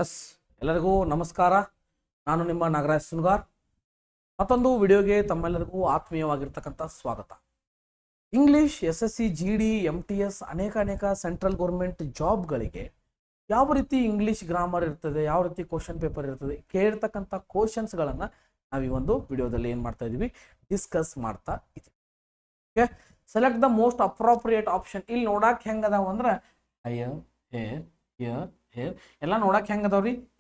S ಎಲ್ಲರಿಗೂ ನಮಸ್ಕಾರ. ನಾನು ನಿಮ್ಮ ನಾಗರಾಜ್ ಸುನ್ಗಾರ್. ಮತ್ತೊಂದು ವಿಡಿಯೋಗೆ ತಮ್ಮೆಲ್ಲರಿಗೂ ಆತ್ಮೀಯವಾಗಿರ್ತಕ್ಕಂಥ ಸ್ವಾಗತ. ಇಂಗ್ಲಿಷ್ SSC GD MTS ಅನೇಕ ಸೆಂಟ್ರಲ್ ಗೌರ್ಮೆಂಟ್ ಜಾಬ್ಗಳಿಗೆ ಯಾವ ರೀತಿ ಇಂಗ್ಲಿಷ್ ಗ್ರಾಮರ್ ಇರ್ತದೆ, ಯಾವ ರೀತಿ ಕ್ವಶನ್ ಪೇಪರ್ ಇರ್ತದೆ, ಕೇಳಿರ್ತಕ್ಕಂಥ ಕ್ವಶನ್ಸ್ಗಳನ್ನು ನಾವು ಈ ಒಂದು ವಿಡಿಯೋದಲ್ಲಿ ಏನು ಮಾಡ್ತಾ ಇದ್ದೀವಿ, ಡಿಸ್ಕಸ್ ಮಾಡ್ತಾ ಇದ್ದೀವಿ. Okay, select the most appropriate option. ಇಲ್ಲಿ ನೋಡಕ್ಕೆ ಹೆಂಗದಾವ ಅಂದ್ರೆ ಹೈಯರ್, ಹೇರ್, ಹಿಯರ್, ಹೇರ್ ಎಲ್ಲ ನೋಡಕ್ಕೆ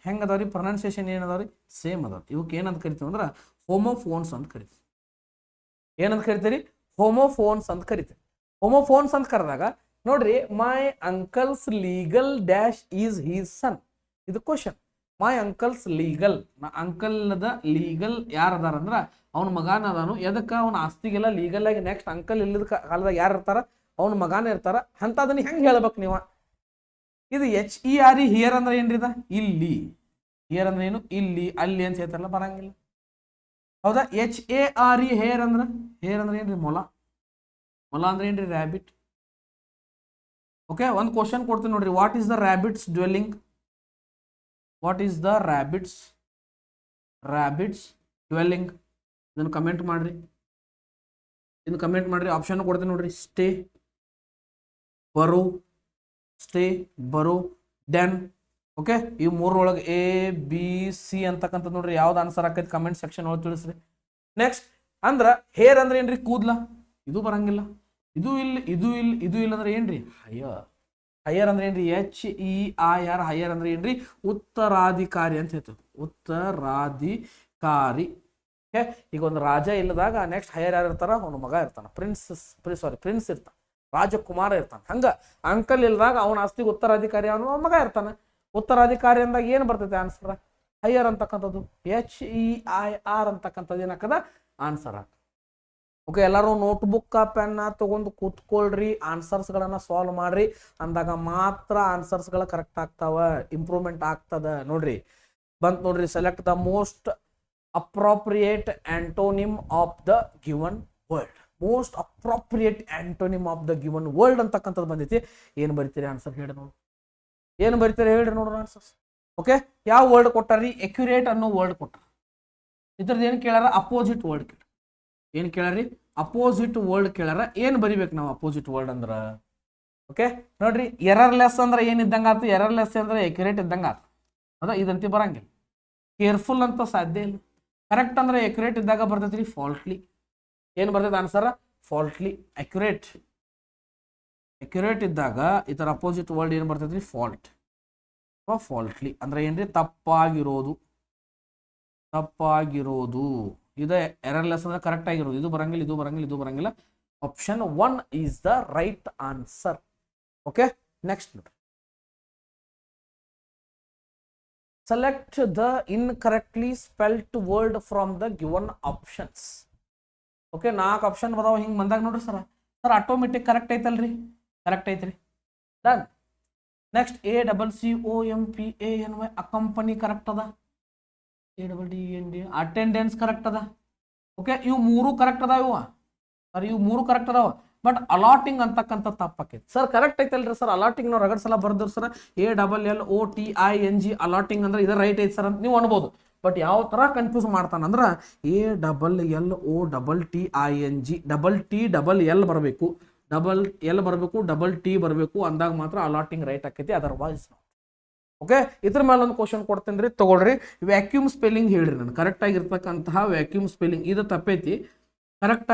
ಹೆಂಗದವ್ರಿ ಪ್ರೊನೌನ್ಸಿಯೇಷನ್ ಏನದಾವ್ರಿ ಸೇಮ್ ಅದಾವ. ಇವಕ್ಕೆ ಏನಂತ ಕರಿತೀವಿ ಅಂದ್ರೆ ಹೋಮೋಫೋನ್ಸ್ ಅಂತ ಕರಿತೀವಿ. ಏನಂತ ಕರಿತೀರಿ? ಹೋಮೋಫೋನ್ಸ್ ಅಂತ ಕರಿತೀವಿ. ಹೋಮೋಫೋನ್ಸ್ ಅಂತ ಕರೆದಾಗ ನೋಡ್ರಿ, my uncle's legal dash is his son. ಇದು ಕ್ವಶನ್. ಮೈ ಅಂಕಲ್ಸ್ ಲೀಗಲ್, ಅಂಕಲ್ದ ಲೀಗಲ್ ಯಾರದಾರ ಅಂದ್ರ ಅವನ ಮಗಾನ ಅದಾನು. ಎದಕ್ಕೆ? ಅವನ ಆಸ್ತಿಗೆಲ್ಲ ಲೀಗಲ್ ಆಗಿ ನೆಕ್ಸ್ಟ್ ಅಂಕಲ್ ಇಲ್ಲದ ಕಾಲದಾಗ ಯಾರು ಇರ್ತಾರ, ಅವನ ಮಗಾನ ಇರ್ತಾರ. ಅಂತದನ್ನ ಹೆಂಗೆ ಹೇಳ್ಬೇಕು ನೀವು? ಇದು HERE ಹಿಯರ್ ಅಂದ್ರೆ ಏನ್ರಿ? ಇದ ಇಲ್ಲಿ. ಹಿಯರ್ ಅಂದ್ರೆ ಏನು? ಇಲ್ಲಿ, ಅಲ್ಲಿ ಅಂತ ಹೇಳ್ತಾರಲ್ಲ, ಬರಂಗಿಲ್ಲ. ಹೌದಾ? HARE ಹೇರ್ ಅಂದ್ರೆ ಏನ್ರಿ? ಮೊಲ. ಮೊಲ ಅಂದ್ರೆ ಏನ್ರಿ? ರ್ಯಾಬಿಟ್. ಓಕೆ, ಒಂದು ಕ್ವಶನ್ ಕೊಡ್ತೀನಿ ನೋಡ್ರಿ. What is the rabbits dwelling? What is the rabbits dwelling? ಇದನ್ನು ಕಮೆಂಟ್ ಮಾಡ್ರಿ. ಆಪ್ಷನ್ ಕೊಡ್ತೀನಿ ನೋಡ್ರಿ. ಸ್ಟೇ, ಬರೋ, ಸ್ಟೇ, ಬರೋ, ಡೆನ್. ಓಕೆ, ಈ ಮೂರೊಳಗೆ ABC ಅಂತಕ್ಕಂಥದ್ದು ನೋಡ್ರಿ ಯಾವ್ದು ಆನ್ಸರ್ ಆಕೈತಿ ಕಮೆಂಟ್ ಸೆಕ್ಷನ್ ಒಳಗೆ ತಿಳಿಸ್ರಿ. ನೆಕ್ಸ್ಟ್ ಅಂದ್ರೆ ಹೇರ್ ಅಂದ್ರೆ ಏನ್ರಿ? ಕೂದ್ಲ. ಇದು ಬರಂಗಿಲ್ಲ. ಇದು ಇಲ್ಲ ಅಂದ್ರೆ ಏನ್ರಿ? ಹೈಯರ್. ಹೈಯರ್ ಅಂದ್ರೆ ಏನ್ರಿ? HEIR. ಹೈಯರ್ ಅಂದ್ರೆ ಏನ್ರಿ? ಉತ್ತರಾಧಿಕಾರಿ ಅಂತ ಹೇಳ್ತೀವಿ. ಉತ್ತರಾಧಿಕಾರಿ. ಓಕೆ, ಈಗ ಒಂದು ರಾಜ ಇಲ್ಲದಾಗ ನೆಕ್ಸ್ಟ್ ಹೈಯರ್ ಯಾರು ಇರ್ತಾರ? ಅವನ ಮಗ ಇರ್ತಾನ. ಪ್ರಿನ್ಸ್ ಇರ್ತಾನ. ರಾಜಕುಮಾರ ಇರ್ತಾನೆ. ಹಂಗ ಅಂಕಲ್ ಇಲ್ದಾಗ ಅವನ ಆಸ್ತಿಗೆ ಉತ್ತರಾಧಿಕಾರಿ ಅವನ ಮಗ ಇರ್ತಾನೆ. ಉತ್ತರಾಧಿಕಾರಿ ಅಂದಾಗ ಏನು ಬರ್ತೈತೆ ಆನ್ಸರ್? ಹೈಯರ್ ಅಂತಕ್ಕಂಥದ್ದು. HEIR ಅಂತಕ್ಕಂಥದ್ದು ಏನಾಕದ ಆನ್ಸರ್ ಆಗ. ಓಕೆ, ಎಲ್ಲರೂ ನೋಟ್ಬುಕ್ ಪೆನ್ನ ತಗೊಂಡು ಕೂತ್ಕೊಳ್ರಿ, ಆನ್ಸರ್ಸ್ಗಳನ್ನ ಸಾಲ್ವ್ ಮಾಡ್ರಿ. ಅಂದಾಗ ಮಾತ್ರ ಆನ್ಸರ್ಸ್ಗಳು ಕರೆಕ್ಟ್ ಆಗ್ತಾವ, ಇಂಪ್ರೂವ್ಮೆಂಟ್ ಆಗ್ತದ. ನೋಡ್ರಿ ಬಂತ್ ನೋಡ್ರಿ. Select the most appropriate ಆಂಟೋನಿಮ್ of the given word. Most appropriate ಆಂಟೋನಿಮ್ of the given world ಅಂತಕ್ಕಂಥದ್ದು ಬಂದೈತಿ. ಏನು ಬರೀತೀರಿ ಆನ್ಸರ್ ಹೇಳಿ ನೋಡು. ಏನು ಬರೀತೀರಿ ಹೇಳ್ರಿ ನೋಡ್ರಿ ಆನ್ಸರ್ಸ್. ಓಕೆ, ಯಾವ ವರ್ಡ್ ಕೊಟ್ಟಾರಿ? ಎಕ್ಯುರೇಟ್ ಅನ್ನೋ ವರ್ಡ್ ಕೊಟ್ಟಾರ. ಇದ್ರದ್ದು ಏನು ಕೇಳಾರ? ಅಪೋಸಿಟ್ ವರ್ಡ್ ಕೇಳ. ಏನು ಕೇಳಾರಿ? Opposite word ಕೇಳಾರ. ಏನು ಬರಿಬೇಕು ನಾವು ಅಪೋಸಿಟ್ ವರ್ಡ್ ಅಂದ್ರ? ಓಕೆ ನೋಡ್ರಿ, ಎರರ್ಲೆಸ್ ಅಂದ್ರೆ ಏನಿದ್ದಂಗ ಆತು? ಎರರ್ಲೆಸ್ ಅಂದ್ರೆ ಎಕ್ಯುರೇಟ್ ಇದ್ದಂಗ ಆತು. ಹೌದಾ? ಇದಂತಿ ಬರಂಗಿಲ್ಲ. ಕೇರ್ಫುಲ್ ಅಂತ ಸಾಧ್ಯ ಇಲ್ಲ. ಕರೆಕ್ಟ್ ಅಂದ್ರೆ ಎಕ್ಯುರೇಟ್ ಇದ್ದಾಗ ಬರ್ತೈತ್ರಿ. ಫಾಲ್ಟ್ಲಿ. ಏನು ಬರ್ತೈತೆ ಆನ್ಸರ್? ಫಾಲ್ಟ್ಲಿ. ಅಕ್ಯುರೇಟ್ ಇದ್ದಾಗ ಇದರ ಅಪೋಸಿಟ್ ವರ್ಡ್ ಏನು ಬರ್ತೈತ್ರಿ? ಫಾಲ್ಟ್ ಅಥವಾ ಫಾಲ್ಟ್ಲಿ ಅಂದ್ರೆ ಏನ್ರಿ? ತಪ್ಪಾಗಿರೋದು. ಇದು ಎರರ್ಲೆಸ್ ಅಂದ್ರೆ ಕರೆಕ್ಟ್ ಆಗಿರೋದು. ಇದು ಬರಂಗಿಲ್ಲ. Option 1 is the right answer. Okay, next ನೋಡ್ರಿ. Select the incorrectly spelt word from the given options. Okay, 4 option ಬದಾವ. ಹಿಂಗೆ ಬಂದಾಗ ನೋಡ್ರಿ ಸರ್ ಆಟೋಮೆಟಿಕ್ ಕರೆಕ್ಟ್ ಐತಲ್ರಿ? ಕರೆಕ್ಟ್ ಐತ್ರಿ. Done. Next ACCOMPANY accompany correct ಅದ. ADDEND ಅಟೆಂಡೆನ್ಸ್ ಕರೆಕ್ಟ್ ಅದ. ಓಕೆ, ಇವು 3 ಕರೆಕ್ಟ್ ಅದಾವ. ಇವು 3 ಕರೆಕ್ಟ್ ಅದಾವ. ಬಟ್ ಅಲಾಟಿಂಗ್ ಅಂತಕ್ಕಂಥ ತಪ್ಪಾಕೈತಿ. ಸರ್ ಕರೆಕ್ಟ್ ಐತಲ್ರಿ ಸರ್? ಅಲಾಟಿಂಗ್ ನಾವು ರಗಡ್ ಸಲ ಬರ್ದ್ರು ಸರ್. ALLOTING ಅಲಾಟಿಂಗ್ ಅಂದ್ರೆ ಇದು ರೈಟ್ ಐತಿ ಸರ್ ಅಂತ ನೀವು ಅನ್ಬೋದು. ಬಟ್ ಯಾವ ತರ ಕನ್ಫ್ಯೂಸ್ ಮಾಡ್ತಾನಂದ್ರ ALLOTING TLL ಬರಬೇಕು, T ಬರಬೇಕು ಅಂದಾಗ ಮಾತ್ರ ಅಲಾಟಿಂಗ್ ರೈಟ್ ಆಕೈತಿ. ಅದರ್ವೈಸ್ ಓಕೆ, ಇದ್ರ ಮೇಲೆ ಒಂದು ಕ್ವಶನ್ ಕೊಡ್ತೇನೆ ರೀ, ತಗೊಳ್ರಿ. ವ್ಯಾಕ್ಯೂಮ್ ಸ್ಪೆಲ್ಲಿಂಗ್ ಹೇಳ್ರಿ. ನಾನು ಕರೆಕ್ಟ್ ಆಗಿರ್ತಕ್ಕಂತಹ ವ್ಯಾಕ್ಯೂಮ್ ಸ್ಪೆಲ್ಲಿಂಗ್ ಇದು ತಪ್ಪೈತಿ. ಕರೆಕ್ಟ್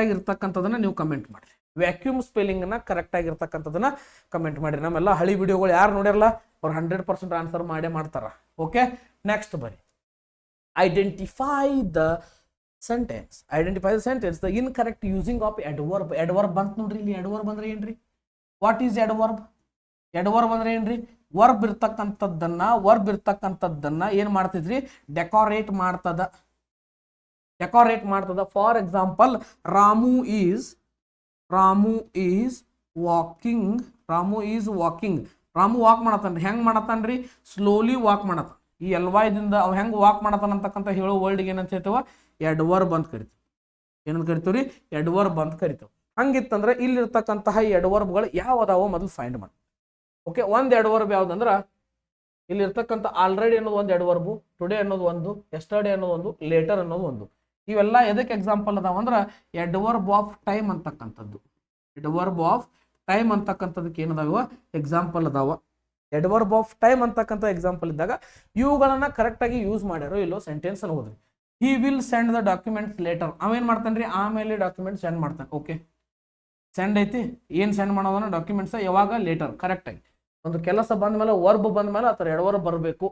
ಆಗಿರ್ತಕ್ಕಂಥದನ್ನ ನೀವು ಕಮೆಂಟ್ ಮಾಡಿರಿ. ವ್ಯಾಕ್ಯೂಮ್ ಸ್ಪೆಲ್ಲಿಂಗ್ನ ಕರೆಕ್ಟ್ ಆಗಿರ್ತಕ್ಕಂಥದನ್ನ ಕಮೆಂಟ್ ಮಾಡಿರಿ. ನಮ್ಮೆಲ್ಲ ಹಳಿ ವಿಡಿಯೋಗಳು ಯಾರು ನೋಡಿರಲ್ಲ ಅವ್ರು 100% ಆನ್ಸರ್ ಮಾಡ್ತಾರ. ಓಕೆ, ನೆಕ್ಸ್ಟ್ ಬರಿ. Identify the sentence. The incorrect using of adverb. Adverb ಬಂತ ನೋಡ್ರಿ. ಇಲ್ಲಿ ಎಡ್ವರ್ಬ್ ಅಂದ್ರೆ ಏನ್ರಿ? What is adverb? ಎಡ್ವರ್ಬ್ ಅಂದ್ರೆ ಏನ್ರಿ? ವರ್ಬ್ ಇರ್ತಕ್ಕಂಥದ್ದನ್ನ ಏನ್ ಮಾಡ್ತಿದ್ರಿ? ಡೆಕೋರೇಟ್ ಮಾಡ್ತದ. For example, Ramu is walking. Ramu walk ಮಾಡತಾನ್ರಿ. ಹೆಂಗ್ ಮಾಡತಾನ್ರಿ? ಸ್ಲೋಲಿ ವಾಕ್ ಮಾಡತಾನ. ಈ ಎಲ್ವಾಯ್ದಿಂದ ಅವ್ ಹೆಂಗ್ ವಾಕ್ ಮಾಡತಾನ ಅಂತಕ್ಕಂಥ ಹೇಳೋ ವರ್ಲ್ಡ್ಗೆ ಏನಂತ ಹೇಳ್ತೇವ? ಎಡ್ವರ್ಬ್ ಅಂತ ಕರಿತೀವಿ. ಏನಂತ ಕರಿತೀವ್ರಿ? ಎಡ್ವರ್ಬ್ ಅಂತ ಕರಿತೇವೆ. ಹಂಗಿತ್ತಂದ್ರೆ ಇಲ್ಲಿರ್ತಕ್ಕಂತಹ ಎಡ್ವರ್ಬ್ಗಳು ಯಾವ ಅದಾವೋ ಮೊದಲು ಫೈಂಡ್ ಮಾಡಿ. ಓಕೆ, ಒಂದು ಎಡ್ವರ್ಬ್ ಯಾವ್ದಂದ್ರ ಇಲ್ಲಿ ಇರ್ತಕ್ಕಂಥ ಆಲ್ರೆಡಿ ಅನ್ನೋದು ಒಂದು ಎಡ್ವರ್ಬು, ಟುಡೇ ಅನ್ನೋದು ಒಂದು, ಎಸ್ಟರ್ಡೇ ಅನ್ನೋದು ಒಂದು, ಲೇಟರ್ ಅನ್ನೋದು ಒಂದು. ಇವೆಲ್ಲ ಎದಕ್ಕೆ ಎಕ್ಸಾಂಪಲ್ ಅದಾವ ಅಂದ್ರೆ ಎಡ್ವರ್ಬ್ ಆಫ್ ಟೈಮ್ ಅಂತಕ್ಕಂಥದ್ದು. ಎಡ್ವರ್ಬ್ ಆಫ್ ಟೈಮ್ ಅಂತಕ್ಕಂಥದಕ್ಕೆ ಏನದಾವ ಎಕ್ಸಾಂಪಲ್ ಅದಾವ. ಎಡ್ವರ್ಬ್ ಆಫ್ ಟೈಮ್ ಅಂತಕ್ಕಂಥ ಎಕ್ಸಾಂಪಲ್ ಇದ್ದಾಗ ಇವುಗಳನ್ನ ಕರೆಕ್ಟಾಗಿ ಯೂಸ್ ಮಾಡ್ಯಾರೋ ಇಲ್ಲೋ ಸೆಂಟೆನ್ಸ್ ಅನ್ನು ಓದ್ರಿ. He will send the documents later. ಅವೇನು ಮಾಡ್ತಾನೆ ರೀ, ಆಮೇಲೆ ಡಾಕ್ಯುಮೆಂಟ್ ಸೆಂಡ್ ಮಾಡ್ತಾನೆ. ಓಕೆ, ಸೆಂಡ್ ಐತಿ, ಏನು ಸೆಂಡ್ ಮಾಡೋದನ್ನ ಡಾಕ್ಯುಮೆಂಟ್ಸ್ ಯಾವಾಗ, ಲೇಟರ್. ಕರೆಕ್ಟಾಗಿ ಒಂದು ಕೆಲಸ ಬಂದ್ಮೇಲೆ ವರ್ಬ್ ಬಂದ್ಮೇಲೆ ಆ ಥರ ಎಡ್ವರ್ಬ್ ಬರಬೇಕು.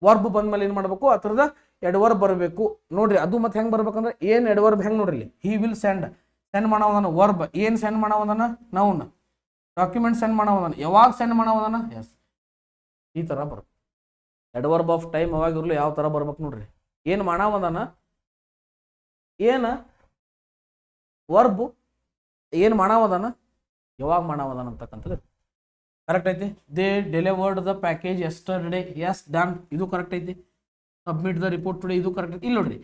ವರ್ಬ್ ಬಂದ್ಮೇಲೆ ಏನು ಮಾಡಬೇಕು, ಆ ಥರದ ಎಡ್ವರ್ಬ್ ಬರಬೇಕು. ನೋಡ್ರಿ ಅದು ಮತ್ತೆ ಹೆಂಗೆ ಬರ್ಬೇಕಂದ್ರೆ ಏನು ಎಡ್ವರ್ಬ್ ಹೆಂಗೆ ನೋಡ್ರಿ, ಹಿ ವಿಲ್ ಸೆಂಡ್, ಸೆಂಡ್ ಮಾಡೋದನ್ನ ವರ್ಬ್, ಏನು ಸೆಂಡ್ ಮಾಡೋದನ್ನ ನೌನ್, ಡಾಕ್ಯುಮೆಂಟ್ ಸೆಂಡ್ ಮಾಡೋದನ್ನ ಯಾವಾಗ ಸೆಂಡ್ ಮಾಡೋದನ್ನ ಎಸ್, ಈ ಥರ ಬರ್ಬೇಕು. ಎಡ್ವರ್ಬ್ ಆಫ್ ಟೈಮ್ ಯಾವಾಗ ಇರಲಿ ಯಾವ ಥರ ಬರ್ಬೇಕು ನೋಡ್ರಿ. ಏನು ಮಾಡವದನ, ಏನು ವರ್ಬು, ಏನು ಮಾಡವದನ, ಯಾವಾಗ ಮಾಡವದನ ಅಂತಕ್ಕಂಥದ್ದು ಕರೆಕ್ಟ್ ಐತಿ. They delivered the package yesterday, yes done, ಇದು ಕರೆಕ್ಟ್ ಐತಿ. ಸಬ್ಮಿಟ್ ದ ರಿಪೋರ್ಟ್ ಟುಡೇ, ಇದು ಕರೆಕ್ಟ್ ಐತಿ. ಇಲ್ಲಿ ನೋಡ್ರಿ,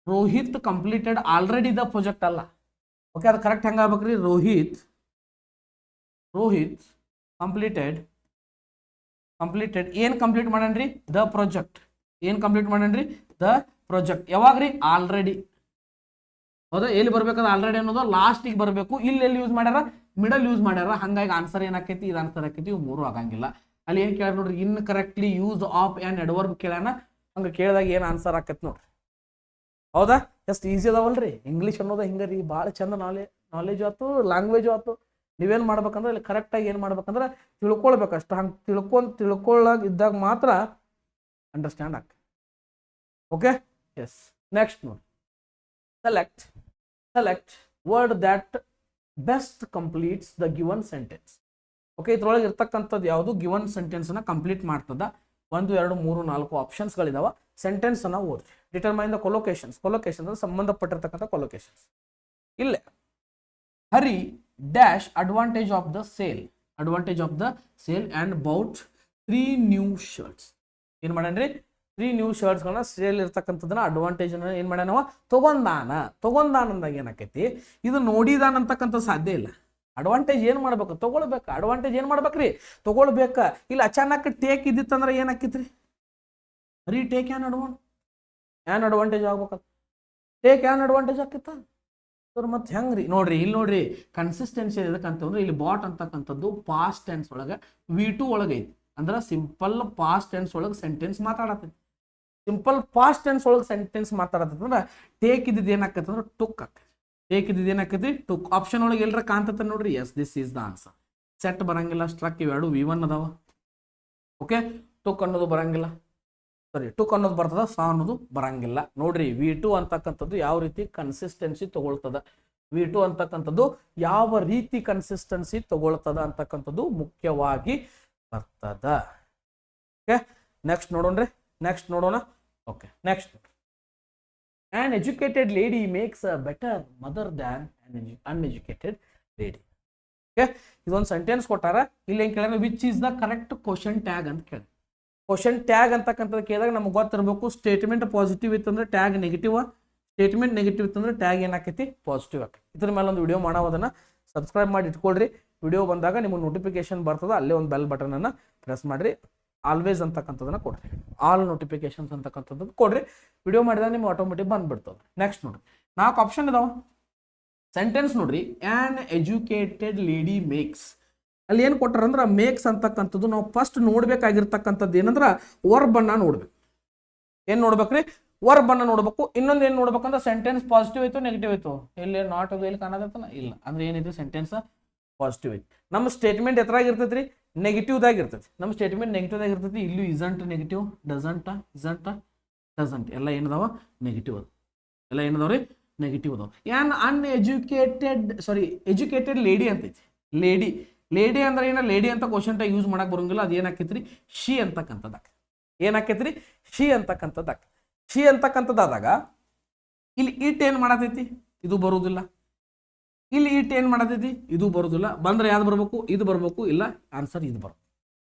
Rohit completed already the project ಅಲ್ಲ. ಓಕೆ, ಅದು ಕರೆಕ್ಟ್ ಹೆಂಗೆ ಆಗ್ಬೇಕ್ರಿ, ರೋಹಿತ್ ಕಂಪ್ಲೀಟೆಡ್ ಏನು ಕಂಪ್ಲೀಟ್ ಮಾಡನ್ರಿ, ದ ಪ್ರಾಜೆಕ್ಟ್. ಏನು ಕಂಪ್ಲೀಟ್ ಮಾಡನ್ರಿ, ದ ಪ್ರಾಜೆಕ್ಟ್. ಯಾವಾಗ್ರಿ, ಆಲ್ರೆಡಿ. ಹೌದಾ, ಎಲ್ಲಿ ಬರ್ಬೇಕಾದ್ರೆ ಆಲ್ರೆಡಿ ಅನ್ನೋದು ಲಾಸ್ಟಿಗೆ ಬರಬೇಕು. ಇಲ್ಲಿ ಎಲ್ಲಿ ಯೂಸ್ ಮಾಡ್ಯಾರ, ಮಿಡಲ್ ಯೂಸ್ ಮಾಡ್ಯಾರ. ಹಂಗಾಗಿ ಆನ್ಸರ್ ಏನಾಕೈತಿ, ಇದು ಆನ್ಸರ್ ಆಕೈತಿ. ಇವು ಮೂರು ಆಗಂಗಿಲ್ಲ. ಅಲ್ಲಿ ಏನು ಕೇಳ ನೋಡ್ರಿ, incorrectly use of and adverb ಕೇಳ್ಯಾನ. ಹಂಗೆ ಕೇಳಿದಾಗ ಏನು ಆನ್ಸರ್ ಆಕೈತಿ ನೋಡ್ರಿ. ಹೌದಾ, ಎಷ್ಟು ಈಸಿ ಅದಾವಲ್ರಿ. ಇಂಗ್ಲೀಷ್ ಅನ್ನೋದು ಹಿಂಗೆ ರೀ, ಭಾಳ ಚಂದ ನಾಲೆಜ್ ಆಯ್ತು, ಲ್ಯಾಂಗ್ವೇಜು ಆಯ್ತು. ನೀವೇನು ಮಾಡ್ಬೇಕಂದ್ರೆ ಇಲ್ಲಿ ಕರೆಕ್ಟಾಗಿ ಏನು ಮಾಡ್ಬೇಕಂದ್ರೆ ತಿಳ್ಕೊಳ್ಬೇಕು ಅಷ್ಟು. ಹಂಗೆ ತಿಳ್ಕೊಳ್ಳಾಗ ಇದ್ದಾಗ ಮಾತ್ರ ಅಂಡರ್ಸ್ಟ್ಯಾಂಡ್ ಆಗ್ತದೆ. Okay, yes. ನೆಕ್ಸ್ಟ್ ನೋಡಿ, select word that best completes the given sentence. Okay, ಇದ್ರೊಳಗೆ ಇರ್ತಕ್ಕಂಥದ್ದು ಯಾವುದು ಗಿವನ್ ಸೆಂಟೆನ್ಸ್ನ ಕಂಪ್ಲೀಟ್ ಮಾಡ್ತದ. 1 2 3 4 ಆಪ್ಷನ್ಸ್ಗಳಿದಾವೆ. ಸೆಂಟೆನ್ಸನ್ನು ಓದ್ರಿ. ಡಿಟರ್ಮೈನ್ ದ ಕೊಲೊಕೇಶನ್ಸ್ ಅಂದ್ರೆ ಸಂಬಂಧಪಟ್ಟಿರ್ತಕ್ಕಂಥ ಕೊಲೊಕೇಶನ್ಸ್. ಇಲ್ಲೇ Hari dash advantage of the sale and bought 3 new shirts. ಏನು ಮಾಡನ್ರಿ, 3 ನ್ಯೂ ಶರ್ಟ್ಸ್ಗಳನ್ನ ಸೇಲ್ ಇರ್ತಕ್ಕಂಥದ್ದನ್ನ ಅಡ್ವಾಂಟೇಜ್ ಏನು ಮಾಡ್ಯಾನವ, ತಗೊಂಡಾನ ಅಂದಾಗ ಏನಾಕೈತಿ, ಇದು ನೋಡಿದಾನ ಅಂತಕ್ಕಂಥ ಸಾಧ್ಯ ಇಲ್ಲ. ಅಡ್ವಾಂಟೇಜ್ ಏನು ಮಾಡ್ಬೇಕು, ತಗೊಳ್ಬೇಕು. ಅಡ್ವಾಂಟೇಜ್ ಏನು ಮಾಡ್ಬೇಕ್ರಿ, ತಗೊಳ್ಬೇಕ. ಇಲ್ಲಿ ಅಚಾನಕ್ ಟೇಕ್ ಇದ್ದಿತ್ತಂದ್ರೆ ಏನಾಕೈತ್ರಿ, ರೀ ಟೇಕ್ ಏನ್ ಅಡ್ವಾಂಟೇಜ್ ಆಗ್ಬೇಕ, ಟೇಕ್ ಏನ್ ಅಡ್ವಾಂಟೇಜ್ ಆಕೈತ. ಮತ್ತೆ ಹೆಂಗ್ರಿ ನೋಡ್ರಿ, ಇಲ್ಲಿ ನೋಡ್ರಿ ಕನ್ಸಿಸ್ಟೆನ್ಸಿ ಎದಕ್ಕಂತಂದ್ರೆ ಇಲ್ಲಿ ಬಾಟ್ ಅಂತಕ್ಕಂಥದ್ದು ಪಾಸ್ಟ್ ಟೆನ್ಸ್ ಒಳಗೆ V2 ಒಳಗೆ ಐತಿ. ಅಂದ್ರೆ ಸಿಂಪಲ್ ಪಾಸ್ಟ್ ಟೆನ್ಸ್ ಒಳಗೆ ಸೆಂಟೆನ್ಸ್ ಮಾತಾಡತ್ತೈತಿ. ಸಿಂಪಲ್ ಪಾಸ್ಟ್ ಟೆನ್ಸ್ ಒಳಗೆ ಸೆಂಟೆನ್ಸ್ ಮಾತಾಡತ್ತೈತಿ ಅಂದ್ರೆ ಟೇಕ್ ಇದ್ದಿದ್ದು ಏನಾಕೈತೆ ಅಂದ್ರೆ ಟುಕ್ ಆಕೈತಿ. ಟೇಕ್ ಇದ್ದಿದ್ದು ಏನಾಕೈತಿ, ಟುಕ್. ಆಪ್ಷನ್ ಒಳಗೆ ಎಲ್ಲರ ಕಾಣ್ತೈತೆ ನೋಡ್ರಿ, yes this is the answer. Set ಬರಂಗಿಲ್ಲ, ಸ್ಟ್ರಕ್ ಇವೆರಡು V1 ಅದಾವ. ಓಕೆ, ಟುಕ್ ಅನ್ನೋದು ಬರಂಗಿಲ್ಲ, ಟುಕ್ ಅನ್ನೋದು ಬರ್ತದ, ಸಾ ಅನ್ನೋದು ಬರಂಗಿಲ್ಲ. ನೋಡ್ರಿ V2 ಅಂತಕ್ಕಂಥದ್ದು ಯಾವ ರೀತಿ ಕನ್ಸಿಸ್ಟೆನ್ಸಿ ತಗೊಳ್ತದ, V2 ಅಂತಕ್ಕಂಥದ್ದು ಯಾವ ರೀತಿ ಕನ್ಸಿಸ್ಟೆನ್ಸಿ ತಗೊಳ್ತದ ಅಂತಕ್ಕಂಥದ್ದು ಮುಖ್ಯವಾಗಿ ಬರ್ತದ. ಓಕೆ, ನೆಕ್ಸ್ಟ್ ನೋಡೋಣ. Okay, next, an educated lady makes a better mother than an uneducated lady. Okay, ಇದೊಂದು ಸೆಂಟೆನ್ಸ್ ಕೊಟ್ಟಾರ. ಇಲ್ಲಿ ಏನು ಕೇಳಿದ್ರೆ which is the correct question tag ಅಂತ ಕೇಳಿ. ಕ್ವಶನ್ ಟ್ಯಾಗ್ ಅಂತಕ್ಕಂಥದ್ದು ಕೇಳಿದಾಗ ನಮ್ಗೆ ಗೊತ್ತಿರಬೇಕು, ಸ್ಟೇಟ್ಮೆಂಟ್ ಪಾಸಿಟಿವ್ ಇತ್ತಂದ್ರೆ ಟ್ಯಾಗ್ ನೆಗೆಟಿವ್, ಸ್ಟೇಟ್ಮೆಂಟ್ ನೆಗೆಟಿವ್ ಇತ್ತಂದ್ರೆ ಟ್ಯಾಗ್ ಏನಾಕೈತಿ, ಪಾಸಿಟಿವ್ ಆಕೈತಿ. ಇದ್ರ ಮೇಲೆ ಒಂದು ವಿಡಿಯೋ ಮಾಡೋದನ್ನ ಸಬ್ಸ್ಕ್ರೈಬ್ ಮಾಡಿ ಇಟ್ಕೊಳ್ರಿ. ವಿಡಿಯೋ ಬಂದಾಗ ನಿಮಗೆ ನೋಟಿಫಿಕೇಶನ್ ಬರ್ತದೆ, ಅಲ್ಲೇ ಒಂದು ಬೆಲ್ ಬಟನ್ ಅನ್ನ ಪ್ರೆಸ್ ಮಾಡ್ರಿ. ಆಲ್ವೇಸ್ ಅಂತಕ್ಕಂಥದ್ದನ್ನ ಕೊಡ್ರಿ, ಆಲ್ ನೋಟಿಫಿಕೇಶನ್ಸ್ ಅಂತಕ್ಕಂಥದ್ದು ಕೊಡ್ರಿ. ವಿಡಿಯೋ ಮಾಡಿದಾಗ ನಿಮ್ಗೆ ಆಟೋಮೆಟಿಕ್ ಬಂದ್ಬಿಡ್ತದೆ. ನೆಕ್ಸ್ಟ್ ನೋಡ್ರಿ, 4 ಆಪ್ಷನ್ ಇದಾವ. ಸೆಂಟೆನ್ಸ್ ನೋಡ್ರಿ, ಆನ್ ಎಜುಕೇಟೆಡ್ ಲೇಡಿ ಮೇಕ್ಸ್. ಅಲ್ಲಿ ಏನು ಕೊಟ್ಟಾರಂದ್ರೆ ಮೇಕ್ಸ್ ಅಂತಕ್ಕಂಥದ್ದು ನಾವು ಫಸ್ಟ್ ನೋಡ್ಬೇಕಾಗಿರ್ತಕ್ಕಂಥದ್ದು ಏನಂದ್ರೆ ವರ್ಬ್ ಅನ್ನ ನೋಡ್ಬೇಕು. ಏನು ನೋಡ್ಬೇಕ್ರಿ, ವರ್ಬ್ ಅನ್ನ ನೋಡ್ಬೇಕು. ಇನ್ನೊಂದು ಏನು ನೋಡ್ಬೇಕಂದ್ರೆ ಸೆಂಟೆನ್ಸ್ ಪಾಸಿಟಿವ್ ಐತು ನೆಗೆಟಿವ್ ಐತು, ಇಲ್ಲಿ ನಾಟ್ ಅದು ಇಲ್ಲಿ ಕಾಣದತ್ತಲ್ಲ, ಇಲ್ಲ ಅಂದ್ರೆ ಏನಿದೆ ಸೆಂಟೆನ್ಸ್ ಪಾಸಿಟಿವ್ ಐತಿ. ನಮ್ಮ ಸ್ಟೇಟ್ಮೆಂಟ್ ಎತ್ತರಾಗ ಇರ್ತೈತಿ ರೀ, ನೆಗೆಟಿವ್ದಾಗ ಇರ್ತೈತಿ. ನಮ್ಮ ಸ್ಟೇಟ್ಮೆಂಟ್ ನೆಗೆಟಿವ್ದಾಗ ಇರ್ತೈತಿ. ಇಲ್ಲೂ ಇಸಂಟ್ ನೆಗೆಟಿವ್, ಡಸಂಟ್ ಎಲ್ಲ ಏನದಾವ ನೆಗೆಟಿವ್ ಅದು, ಎಲ್ಲ ಏನದಾವ್ರಿ ನೆಗೆಟಿವ್ ಅದಾವ. ಏನ್ ಎಜುಕೇಟೆಡ್ ಲೇಡಿ ಅಂತೈತಿ. ಲೇಡಿ ಅಂದ್ರೆ ಏನ, ಲೇಡಿ ಅಂತ ಕ್ವಶನ್ ಟ್ಯಾಗ್ ಯೂಸ್ ಮಾಡಕ್ ಬರಂಗಿಲ್ಲ. ಅದು ಏನಾಕೈತ್ರಿ, ಶಿ ಅಂತಕ್ಕಂಥದ್ದು. ಏನಾಕೈತ್ರಿ, ಶಿ ಅಂತಕ್ಕಂಥದ್ದಾದಾಗ ಇಲ್ಲಿ ಇಟ್ ಏನ್ ಮಾಡತೈತಿ, ಇದು ಬರುವುದಿಲ್ಲ. ಇಲ್ಲಿ ಇಟ್ ಏನ್ ಮಾಡತೈತಿ, ಇದು ಬರುವುದಿಲ್ಲ. ಬಂದ್ರೆ ಯಾವ್ದು ಬರ್ಬೇಕು, ಇದು ಬರ್ಬೇಕು, ಇಲ್ಲ ಆನ್ಸರ್ ಇದು ಬರ್ಬೇಕು.